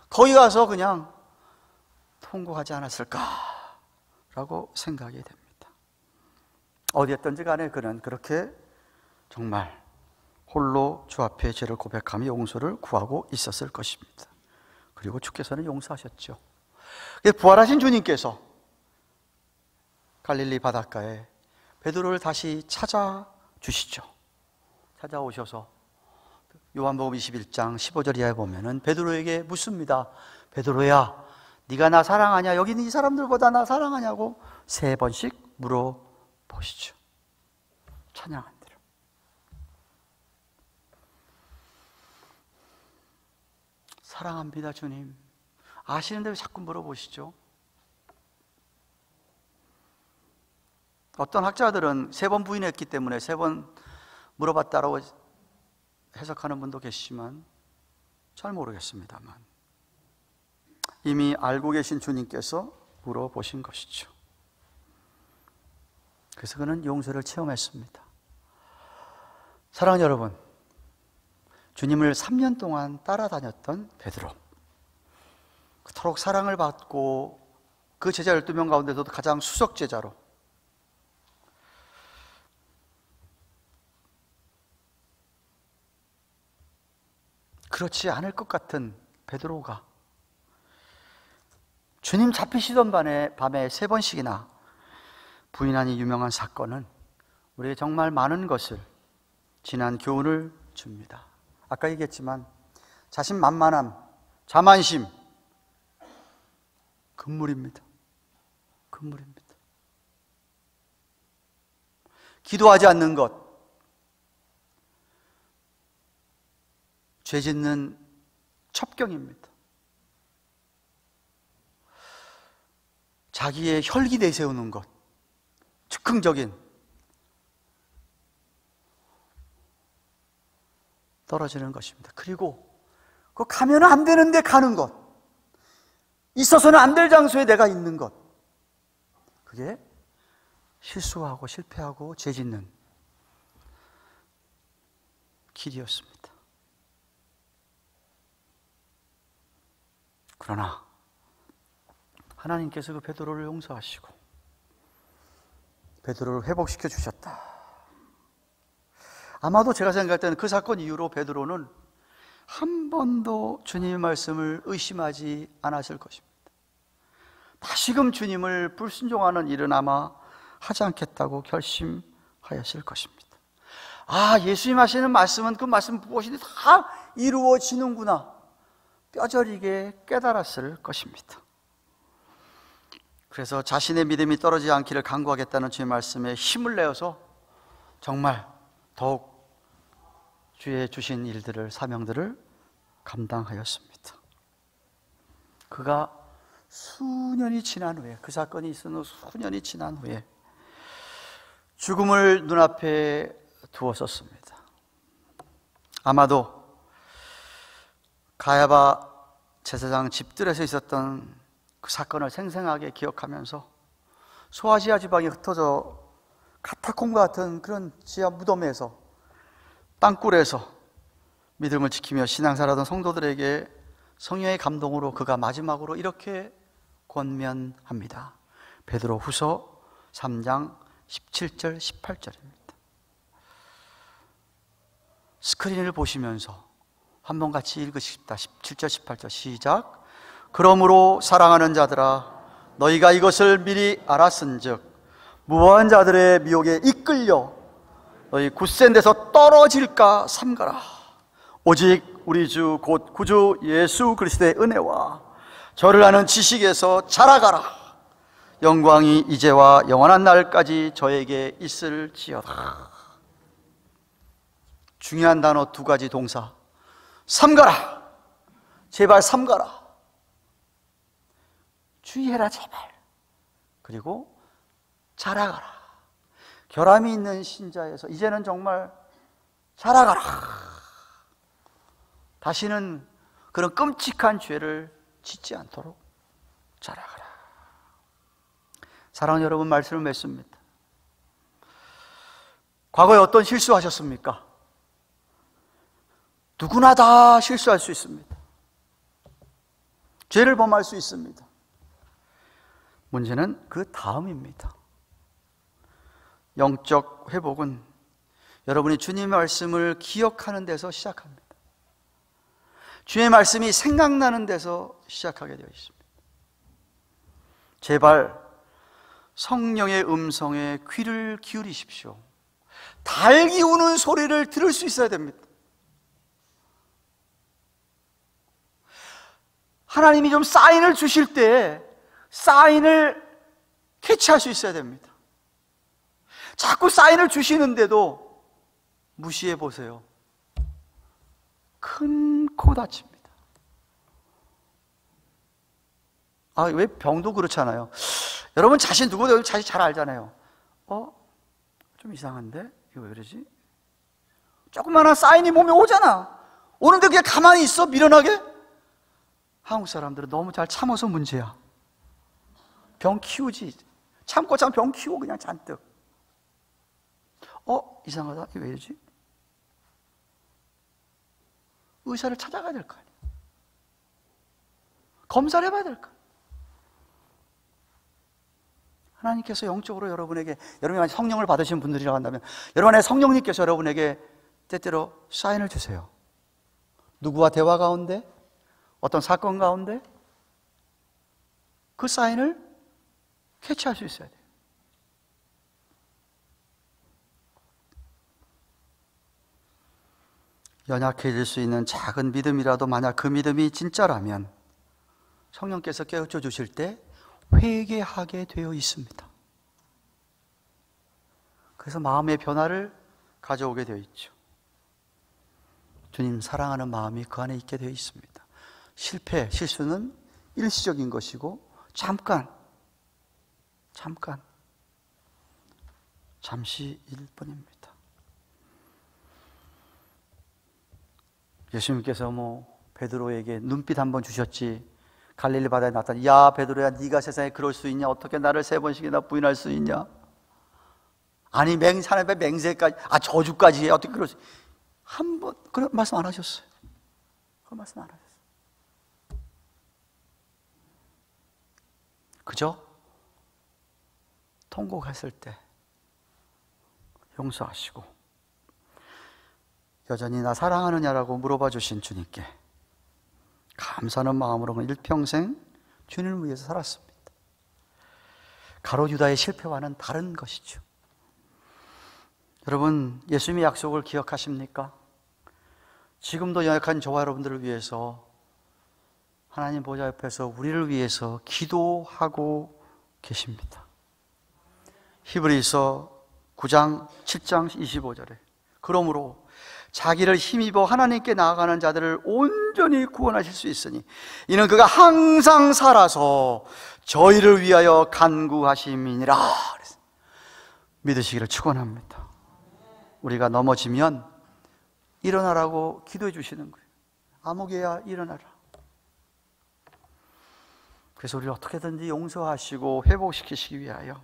거기 가서 그냥 통곡하지 않았을까라고 생각이 됩니다. 어디였든지 간에 그는 그렇게 정말 홀로 주 앞에 죄를 고백하며 용서를 구하고 있었을 것입니다. 그리고 주께서는 용서하셨죠. 부활하신 주님께서 갈릴리 바닷가에 베드로를 다시 찾아주시죠. 찾아오셔서 요한복음 21장 15절 이하에 보면은 베드로에게 묻습니다. 베드로야, 네가 나 사랑하냐? 여기 있는 이 사람들보다 나 사랑하냐고 3번씩 물어보시죠. 찬양한 대로. 사랑합니다, 주님. 아시는데 왜 자꾸 물어보시죠? 어떤 학자들은 3번 부인했기 때문에 3번 물어봤다라고 해석하는 분도 계시지만 잘 모르겠습니다만 이미 알고 계신 주님께서 물어보신 것이죠. 그래서 그는 용서를 체험했습니다. 사랑하는 여러분, 주님을 3년 동안 따라다녔던 베드로, 그토록 사랑을 받고 그 제자 12명 가운데서도 가장 수석 제자로 그렇지 않을 것 같은 베드로가 주님 잡히시던 밤에 3번씩이나 부인한 이 유명한 사건은 우리에게 정말 많은 것을 지난 교훈을 줍니다. 아까 얘기했지만 자신만만함, 자만심 금물입니다. 금물입니다. 기도하지 않는 것, 죄 짓는 첩경입니다. 자기의 혈기 내세우는 것, 즉흥적인 떨어지는 것입니다. 그리고 그 가면 안 되는데 가는 것, 있어서는 안 될 장소에 내가 있는 것, 그게 실수하고 실패하고 죄 짓는 길이었습니다. 그러나 하나님께서 그 베드로를 용서하시고 베드로를 회복시켜 주셨다. 아마도 제가 생각할 때는 그 사건 이후로 베드로는 한 번도 주님의 말씀을 의심하지 않았을 것입니다. 다시금 주님을 불순종하는 일은 아마 하지 않겠다고 결심하였을 것입니다. 아, 예수님 하시는 말씀은 그 말씀 무엇인지 다 이루어지는구나, 뼈저리게 깨달았을 것입니다. 그래서 자신의 믿음이 떨어지지 않기를 간구하겠다는 주의 말씀에 힘을 내어서 정말 더욱 주의 주신 일들을, 사명들을 감당하였습니다. 그가 수년이 지난 후에, 그 사건이 있은 후 수년이 지난 후에 죽음을 눈앞에 두었었습니다. 아마도 가야바 제사장 집들에서 있었던 그 사건을 생생하게 기억하면서 소아시아 지방에 흩어져 카타콤과 같은 그런 지하 무덤에서, 땅굴에서 믿음을 지키며 신앙생활하던 성도들에게 성령의 감동으로 그가 마지막으로 이렇게 권면합니다. 베드로후서 3장 17절 18절입니다. 스크린을 보시면서 한번 같이 읽으십시다. 17절 18절 시작. 그러므로 사랑하는 자들아, 너희가 이것을 미리 알았은즉 무모한 자들의 미혹에 이끌려 너희 굳센 데서 떨어질까 삼가라. 오직 우리 주 곧 구주 예수 그리스도의 은혜와 저를 아는 지식에서 자라가라. 영광이 이제와 영원한 날까지 저에게 있을지어다. 중요한 단어 2가지 동사. 삼가라. 제발 삼가라. 주의해라 제발. 그리고 자라가라. 결함이 있는 신자에서 이제는 정말 자라가라. 다시는 그런 끔찍한 죄를 짓지 않도록 자라가라. 사랑하는 여러분, 말씀을 맺습니다. 과거에 어떤 실수하셨습니까? 누구나 다 실수할 수 있습니다. 죄를 범할 수 있습니다. 문제는 그 다음입니다. 영적 회복은 여러분이 주님의 말씀을 기억하는 데서 시작합니다. 주의 말씀이 생각나는 데서 시작하게 되어 있습니다. 제발 성령의 음성에 귀를 기울이십시오. 달 기우는 소리를 들을 수 있어야 됩니다. 하나님이 좀 사인을 주실 때 사인을 캐치할 수 있어야 됩니다. 자꾸 사인을 주시는데도 무시해 보세요. 큰 코 다칩니다. 왜 병도 그렇잖아요. 여러분 자신 누구도 자신 잘 알잖아요. 좀 이상한데? 이거 왜 그러지? 조그마한 사인이 몸에 오잖아. 오는데 그냥 가만히 있어? 미련하게? 한국 사람들은 너무 잘 참아서 문제야. 병 키우지. 참고 병 키우고 그냥 잔뜩. 이상하다. 이게 왜 이러지? 의사를 찾아가야 될 거 아니에요. 검사를 해봐야 될 거 아니에요. 하나님께서 영적으로 여러분이 만약 성령을 받으신 분들이라고 한다면 여러분의 성령님께서 여러분에게 때때로 사인을 주세요. 누구와 대화 가운데, 어떤 사건 가운데 그 사인을 캐치할 수 있어야 돼요. 연약해질 수 있는 작은 믿음이라도 만약 그 믿음이 진짜라면 성령께서 깨우쳐 주실 때 회개하게 되어 있습니다. 그래서 마음의 변화를 가져오게 되어 있죠. 주님 사랑하는 마음이 그 안에 있게 되어 있습니다. 실수는 일시적인 것이고 잠시일 뿐입니다. 예수님께서 베드로에게 눈빛 한번 주셨지, 갈릴리 바다에 나타나, 야 베드로야, 네가 세상에 그럴 수 있냐? 어떻게 나를 3번씩이나 부인할 수 있냐? 아니 하나님의 맹세까지, 저주까지 해. 어떻게 그럴 수? 한 번 그런 말씀 안 하셨어요. 그런 말씀 안 하셨어요. 그죠? 통곡했을 때 용서하시고 여전히 나 사랑하느냐라고 물어봐 주신 주님께 감사하는 마음으로 일평생 주님을 위해서 살았습니다. 가롯 유다의 실패와는 다른 것이죠. 여러분, 예수님의 약속을 기억하십니까? 지금도 연약한 저와 여러분들을 위해서 하나님 보좌 옆에서 우리를 위해서 기도하고 계십니다. 히브리서 9장 7장 25절에 그러므로 자기를 힘입어 하나님께 나아가는 자들을 온전히 구원하실 수 있으니 이는 그가 항상 살아서 저희를 위하여 간구하심이니라. 믿으시기를 축원합니다. 우리가 넘어지면 일어나라고 기도해 주시는 거예요. 아무개야 일어나라. 그래서 우리를 어떻게든지 용서하시고 회복시키시기 위하여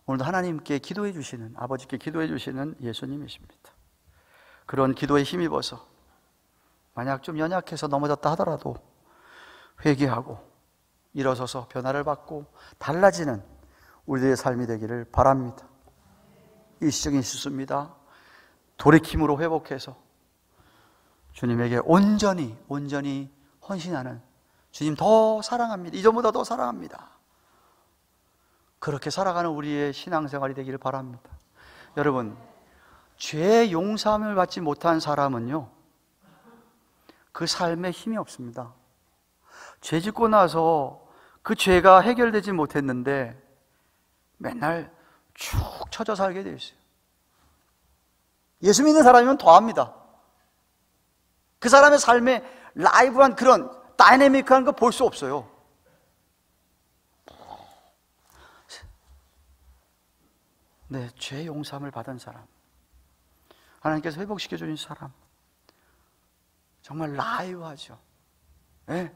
오늘도 하나님께 기도해 주시는, 아버지께 기도해 주시는 예수님이십니다. 그런 기도에 힘입어서 만약 좀 연약해서 넘어졌다 하더라도 회개하고 일어서서 변화를 받고 달라지는 우리들의 삶이 되기를 바랍니다. 일시적인 실수입니다. 돌이킴으로 회복해서 주님에게 온전히 헌신하는, 주님 더 사랑합니다, 이전보다 더 사랑합니다, 그렇게 살아가는 우리의 신앙생활이 되기를 바랍니다. 여러분, 죄 용서함을 받지 못한 사람은요, 그 삶에 힘이 없습니다. 죄 짓고 나서 그 죄가 해결되지 못했는데 맨날 축 처져 살게 되어 있어요. 예수 믿는 사람이면 더합니다. 그 사람의 삶에 라이브한 그런 다이내믹한 거 볼 수 없어요. 네, 죄 용서함을 받은 사람, 하나님께서 회복시켜 주신 사람, 정말 라이브하죠. 네.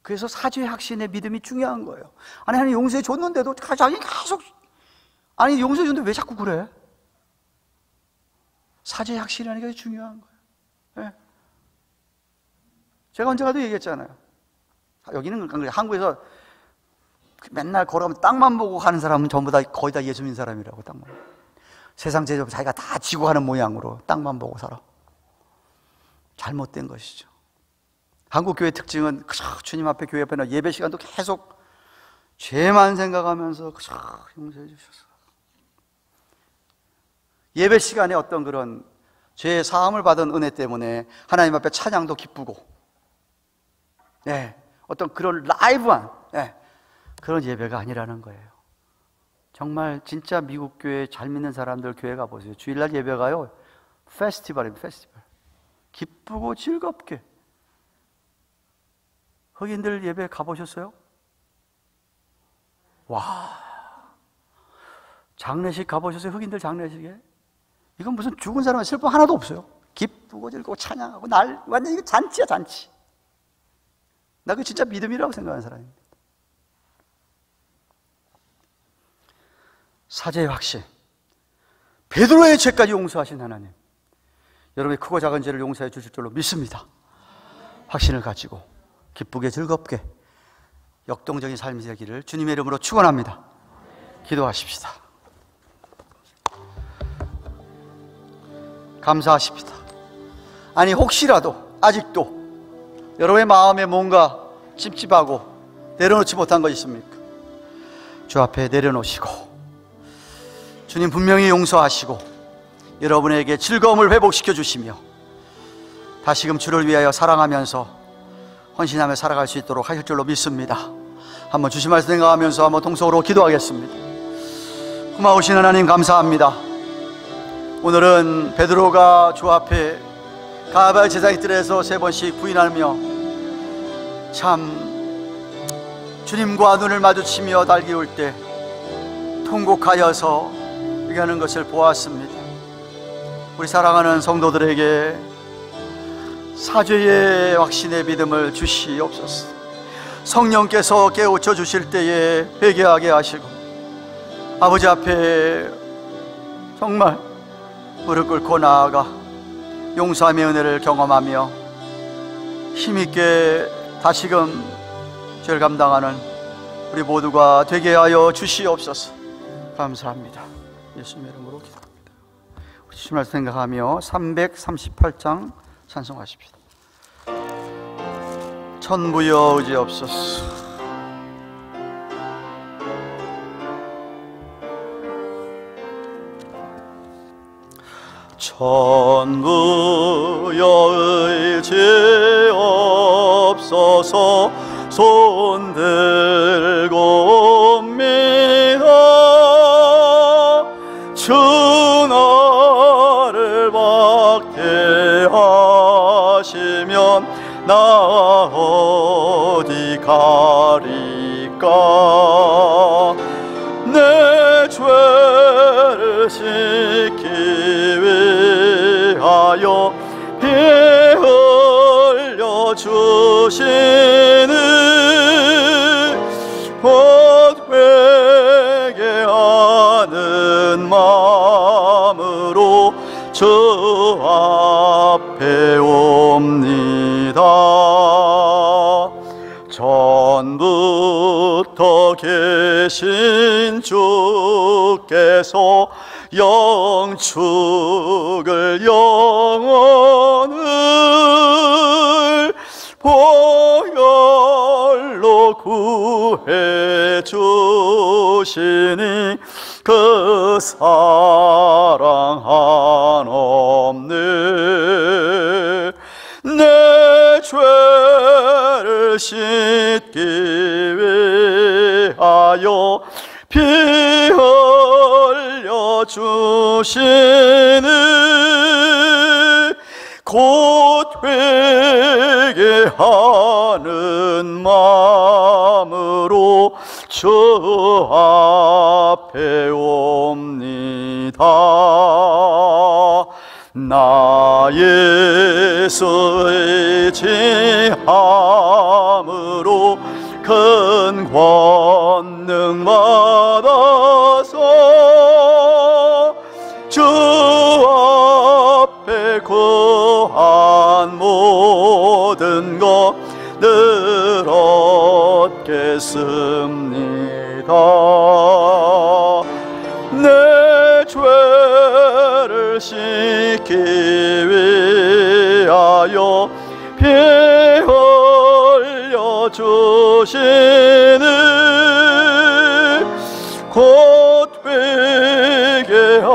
그래서 사죄 확신의 믿음이 중요한 거예요. 하나님 용서해 줬는데도 자기 계속, 용서해 줬는데 왜 자꾸 그래? 사죄 확신이라는 게 중요한 거예요. 네. 제가 언젠가도 얘기했잖아요. 여기는 한국에서 맨날 걸어가면 땅만 보고 가는 사람은 전부 다 거의 다 예수 믿는 사람이라고. 땅만 세상 제법 자기가 다 지고 하는 모양으로 땅만 보고 살아. 잘못된 것이죠. 한국 교회 특징은 주님 앞에, 교회 앞에는 예배 시간도 계속 죄만 생각하면서 용서해 주셔서, 예배 시간에 어떤 그런 죄의 사함을 받은 은혜 때문에 하나님 앞에 찬양도 기쁘고, 어떤 그런 라이브한 그런 예배가 아니라는 거예요. 정말 진짜 미국 교회 잘 믿는 사람들 교회 가보세요. 주일날 예배가요 페스티벌입니다. 페스티벌. 기쁘고 즐겁게. 흑인들 예배 가보셨어요? 와, 장례식 가보셨어요? 흑인들 장례식에? 이건 무슨 죽은 사람의 슬픔 하나도 없어요. 기쁘고 즐겁고 찬양하고 완전 이거 잔치야, 잔치. 나 그거 진짜 믿음이라고 생각하는 사람입니다. 사죄의 확신. 베드로의 죄까지 용서하신 하나님, 여러분의 크고 작은 죄를 용서해 주실 줄로 믿습니다. 확신을 가지고 기쁘게 즐겁게 역동적인 삶이 되기를 주님의 이름으로 축원합니다. 기도하십시다. 감사하십니다. 아니 혹시라도 아직도 여러분의 마음에 뭔가 찝찝하고 내려놓지 못한 것 있습니까? 주 앞에 내려놓으시고 주님 분명히 용서하시고 여러분에게 즐거움을 회복시켜 주시며 다시금 주를 위하여 사랑하면서 헌신하며 살아갈 수 있도록 하실 줄로 믿습니다. 한번 주신 말씀 생각하면서 한번 통성으로 기도하겠습니다. 고마우신 하나님 감사합니다. 오늘은 베드로가 주 앞에 가발 제사장들에서 3번씩 부인하며 참 주님과 눈을 마주치며 달기울 때 통곡하여서 얘기하는 것을 보았습니다. 우리 사랑하는 성도들에게 사죄의 확신의 믿음을 주시옵소서. 성령께서 깨우쳐 주실 때에 회개하게 하시고 아버지 앞에 정말 무릎 꿇고 나아가 용서함의 은혜를 경험하며 힘있게 다시금 죄를 감당하는 우리 모두가 되게 하여 주시옵소서. 감사합니다. 예수님의 이름으로 기도합니다. 우리 주님 말씀 생각하며 338장 찬송하십시다. 천부여 의지없소서. 천부여 의지없소서. 손 들고 옵니다. 주 나를 박해하시면 나 어디 가리까. 내 죄를 씻기 위하여 피 흘려 주시는 곧 회개하는 마음으로 주 앞에 옵니다. 전부터 계신 주께서 영축을 영원을 보혈로 구해 주시니 그 사랑 한없네. 내 죄를 씻기 위하여 피 흘려 주시는 곧 회개하는 마음으로 주 앞에 옵니다. 나 예수 의지함으로 큰 권능 받아서 주 앞에 구한 모든 것 늘 얻겠습니다. 내 죄를 씻기 위하여 피 흘려 주시는 곧 회개하는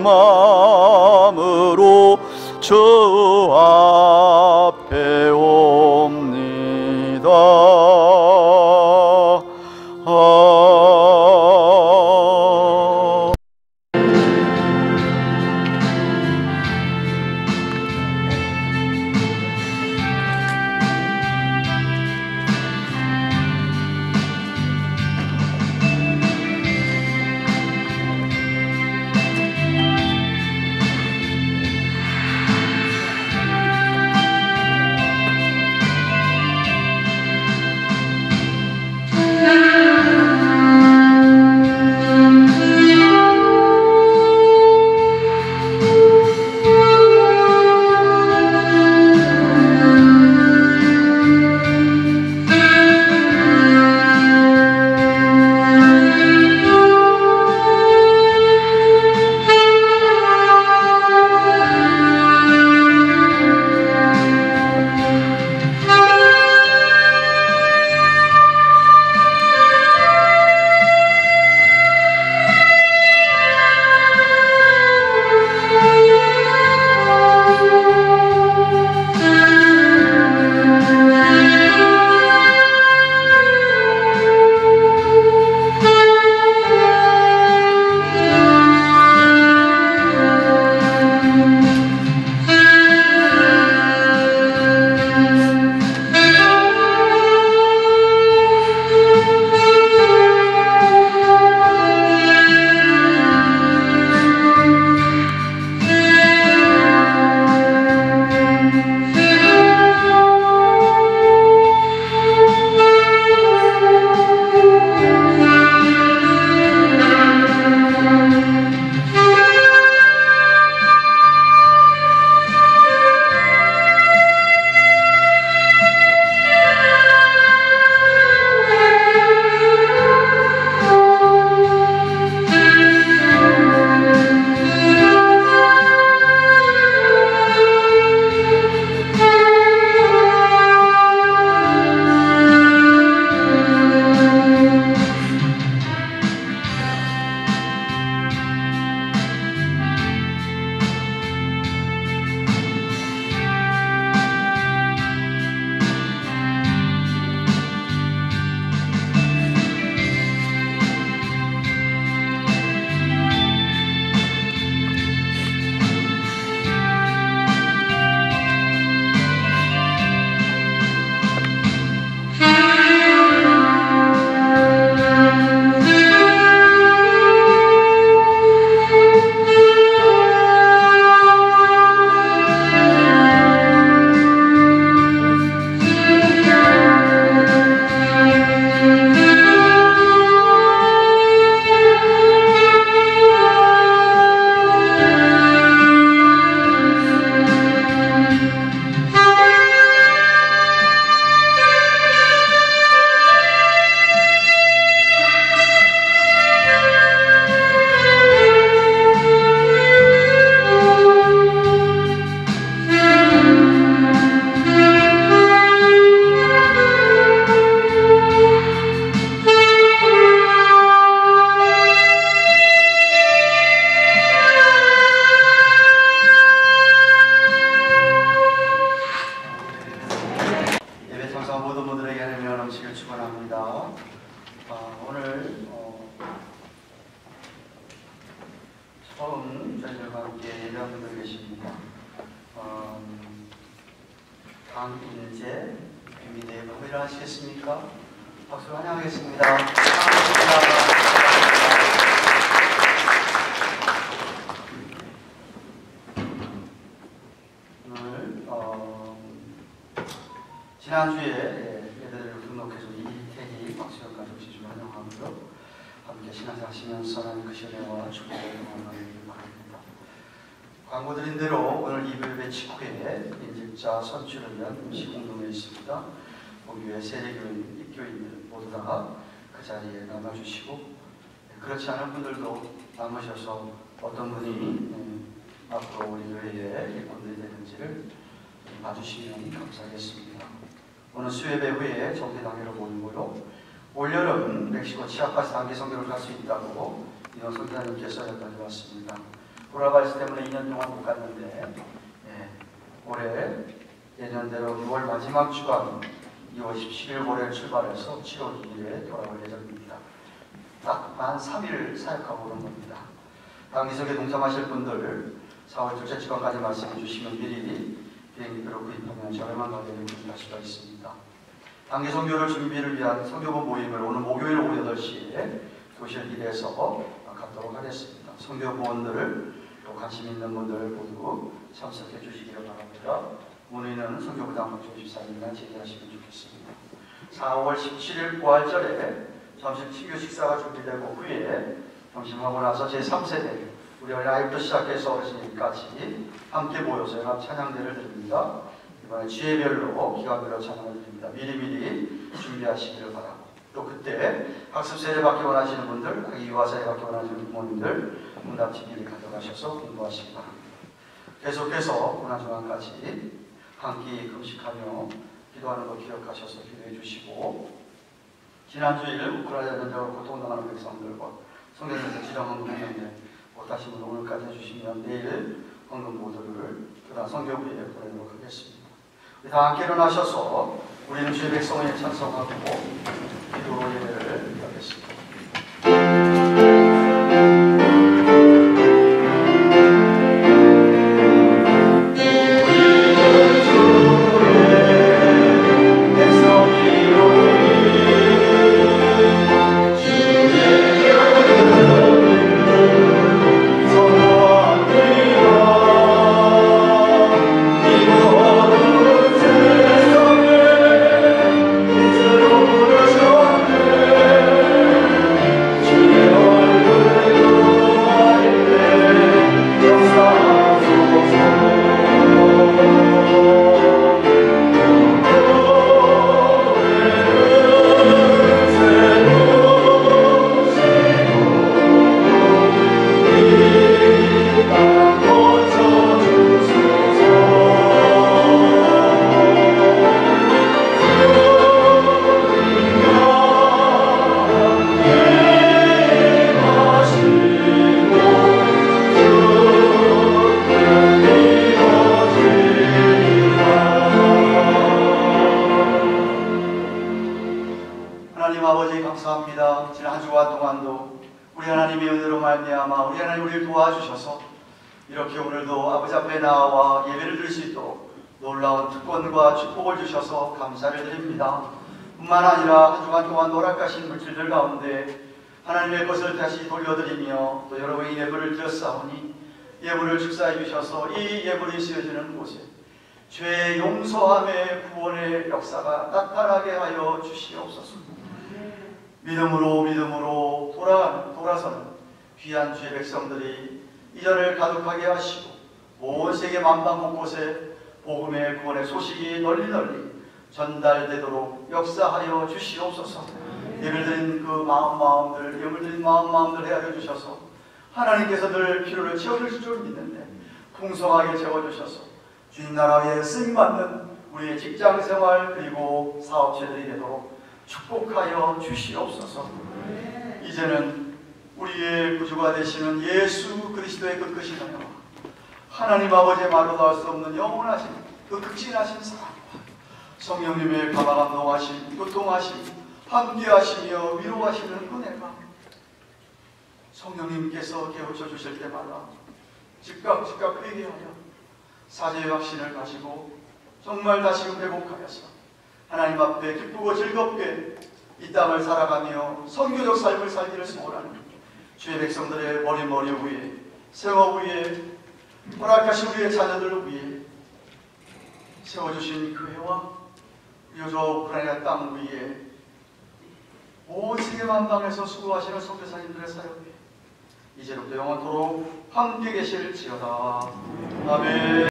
마음으로 주 앞에 옵니다. 하나님의 넘치길 축원합니다. 오늘 처음 저희들과 함께 예배하는 분들 계십니다. 강인재 미대 예배 일어나시겠습니까? 박수로 환영하겠습니다. 오늘 지난주에 예배를 등록해준 이태희 박수영까지 오시기 환영하고요. 함께 신앙생활 하시면서 하나님 그 시간과 축복을 응원하기를 바랍니다. 광고 드린 대로 오늘 2부 직후에 인직자 선출을 위한 음식 공동회 있습니다. 본교회 세례교인, 입교인들 모두 다 그 자리에 남아주시고, 그렇지 않은 분들도 남으셔서 어떤 분이 앞으로 우리 교회의 일꾼들이 되는지를 봐주시면 감사하겠습니다. 오늘 수예배 후에 정기당회로 모이고요. 올여름 멕시코 치아파스 단기 선교를 갈 수 있다고 이런 선교사님께서 여기까지 왔습니다. 코로나19 때문에 2년 동안 못 갔는데 올해 예년대로 6월 마지막 주간 2월 17일 모레 출발해서 7월 2일에 돌아올 예정입니다. 딱 만 3일 사역하고 오는 겁니다. 단기석에 동참하실 분들 4월 둘째 주간까지 말씀해 주시면 미리 비행기표를 구입하면 저렴한 가격에 구입할 수가 있습니다. 단기 선교를 준비를 위한 선교부 모임을 오늘 목요일 오후 8시에 교실 1에서 갖도록 하겠습니다. 선교부원들 또 관심 있는 분들 모두 참석해 주시기를 바랍니다. 문의는 선교부장 박종 집사님이나 제기하시면 좋겠습니다. 4월 17일 부활절에 점심 친교 식사가 준비되고 후에 점심하고 나서 제3세대 우리 어린아이부터 시작해서 어르신까지 함께 모여서 연합 찬양대를 드립니다. 이번에 지혜별로 기간별로 찬양을 드립니다. 미리미리 준비하시기를 바라고, 또 그때 학습세례 받기 원하시는 분들, 아기 유아세례 받기 원하시는 부모님들 문답지 미리 가져가셔서 공부하시기 바랍니다. 계속해서 고난중앙까지 한 끼 금식하며 기도하는 것 기억하셔서 기도해 주시고, 지난주일 우크라이나 전쟁으로 고통당하는 백성들과 성경에서 지정헌금 했는데 못하신 분 오늘까지 해주시면 내일 헌금 모두를 교단 선교부에 보내도록 하겠습니다. 우리 다 함께 일어나셔서 우리는 주의 백성에 찬성하고 기도로 예배를 하겠습니다. 이렇게 오늘도 아버지 앞에 나와 예배를 드릴 수 있도록 놀라운 특권과 축복을 주셔서 감사를 드립니다. 뿐만 아니라 한 주간 동안 노력하신 물질들 가운데 하나님의 것을 다시 돌려드리며 또 여러분이 예물을 드렸사오니 예물을 축사해 주셔서 이 예물이 쓰여지는 곳에 죄의 용서함의 구원의 역사가 나타나게 하여 주시옵소서. 믿음으로 돌아서는 귀한 주의 백성들이 이전을 가득하게 하시고 온 세계 만방 곳곳에 복음의 구원의 소식이 널리 전달되도록 역사하여 주시옵소서. 예를 드린 그 마음들, 예물 드린 마음들 헤아려 주셔서 하나님께서 늘 필요를 채워주실 줄 믿는데 풍성하게 채워주셔서 주님 나라에 쓰임받는 우리의 직장생활 그리고 사업체들이 되도록 축복하여 주시옵소서. 이제는 우리의 구주가 되시는 예수 그리스도의 그 크신 은혜와 하나님 아버지의 말로 할 수 없는 영원하신 그 극진하신 사랑과 성령님의 감화감동하심, 교통하심, 함께하시며 위로하시는 은혜가 성령님께서 깨우쳐 주실 때마다 즉각 회개하여 사죄의 확신을 가지고 정말 다시금 회복하여서 하나님 앞에 기쁘고 즐겁게 이 땅을 살아가며 선교적 삶을 살기를 소원하는 주의 백성들의 머리 위에, 생업 위에, 허락하신 우리의 자녀들 위에 세워주신 교회와 저 우크라이나 땅 위에 온 세계 만방에서 수고하시는 선교사님들의 사역에 이제로부터 영원토록 함께 계실지어다. 아멘.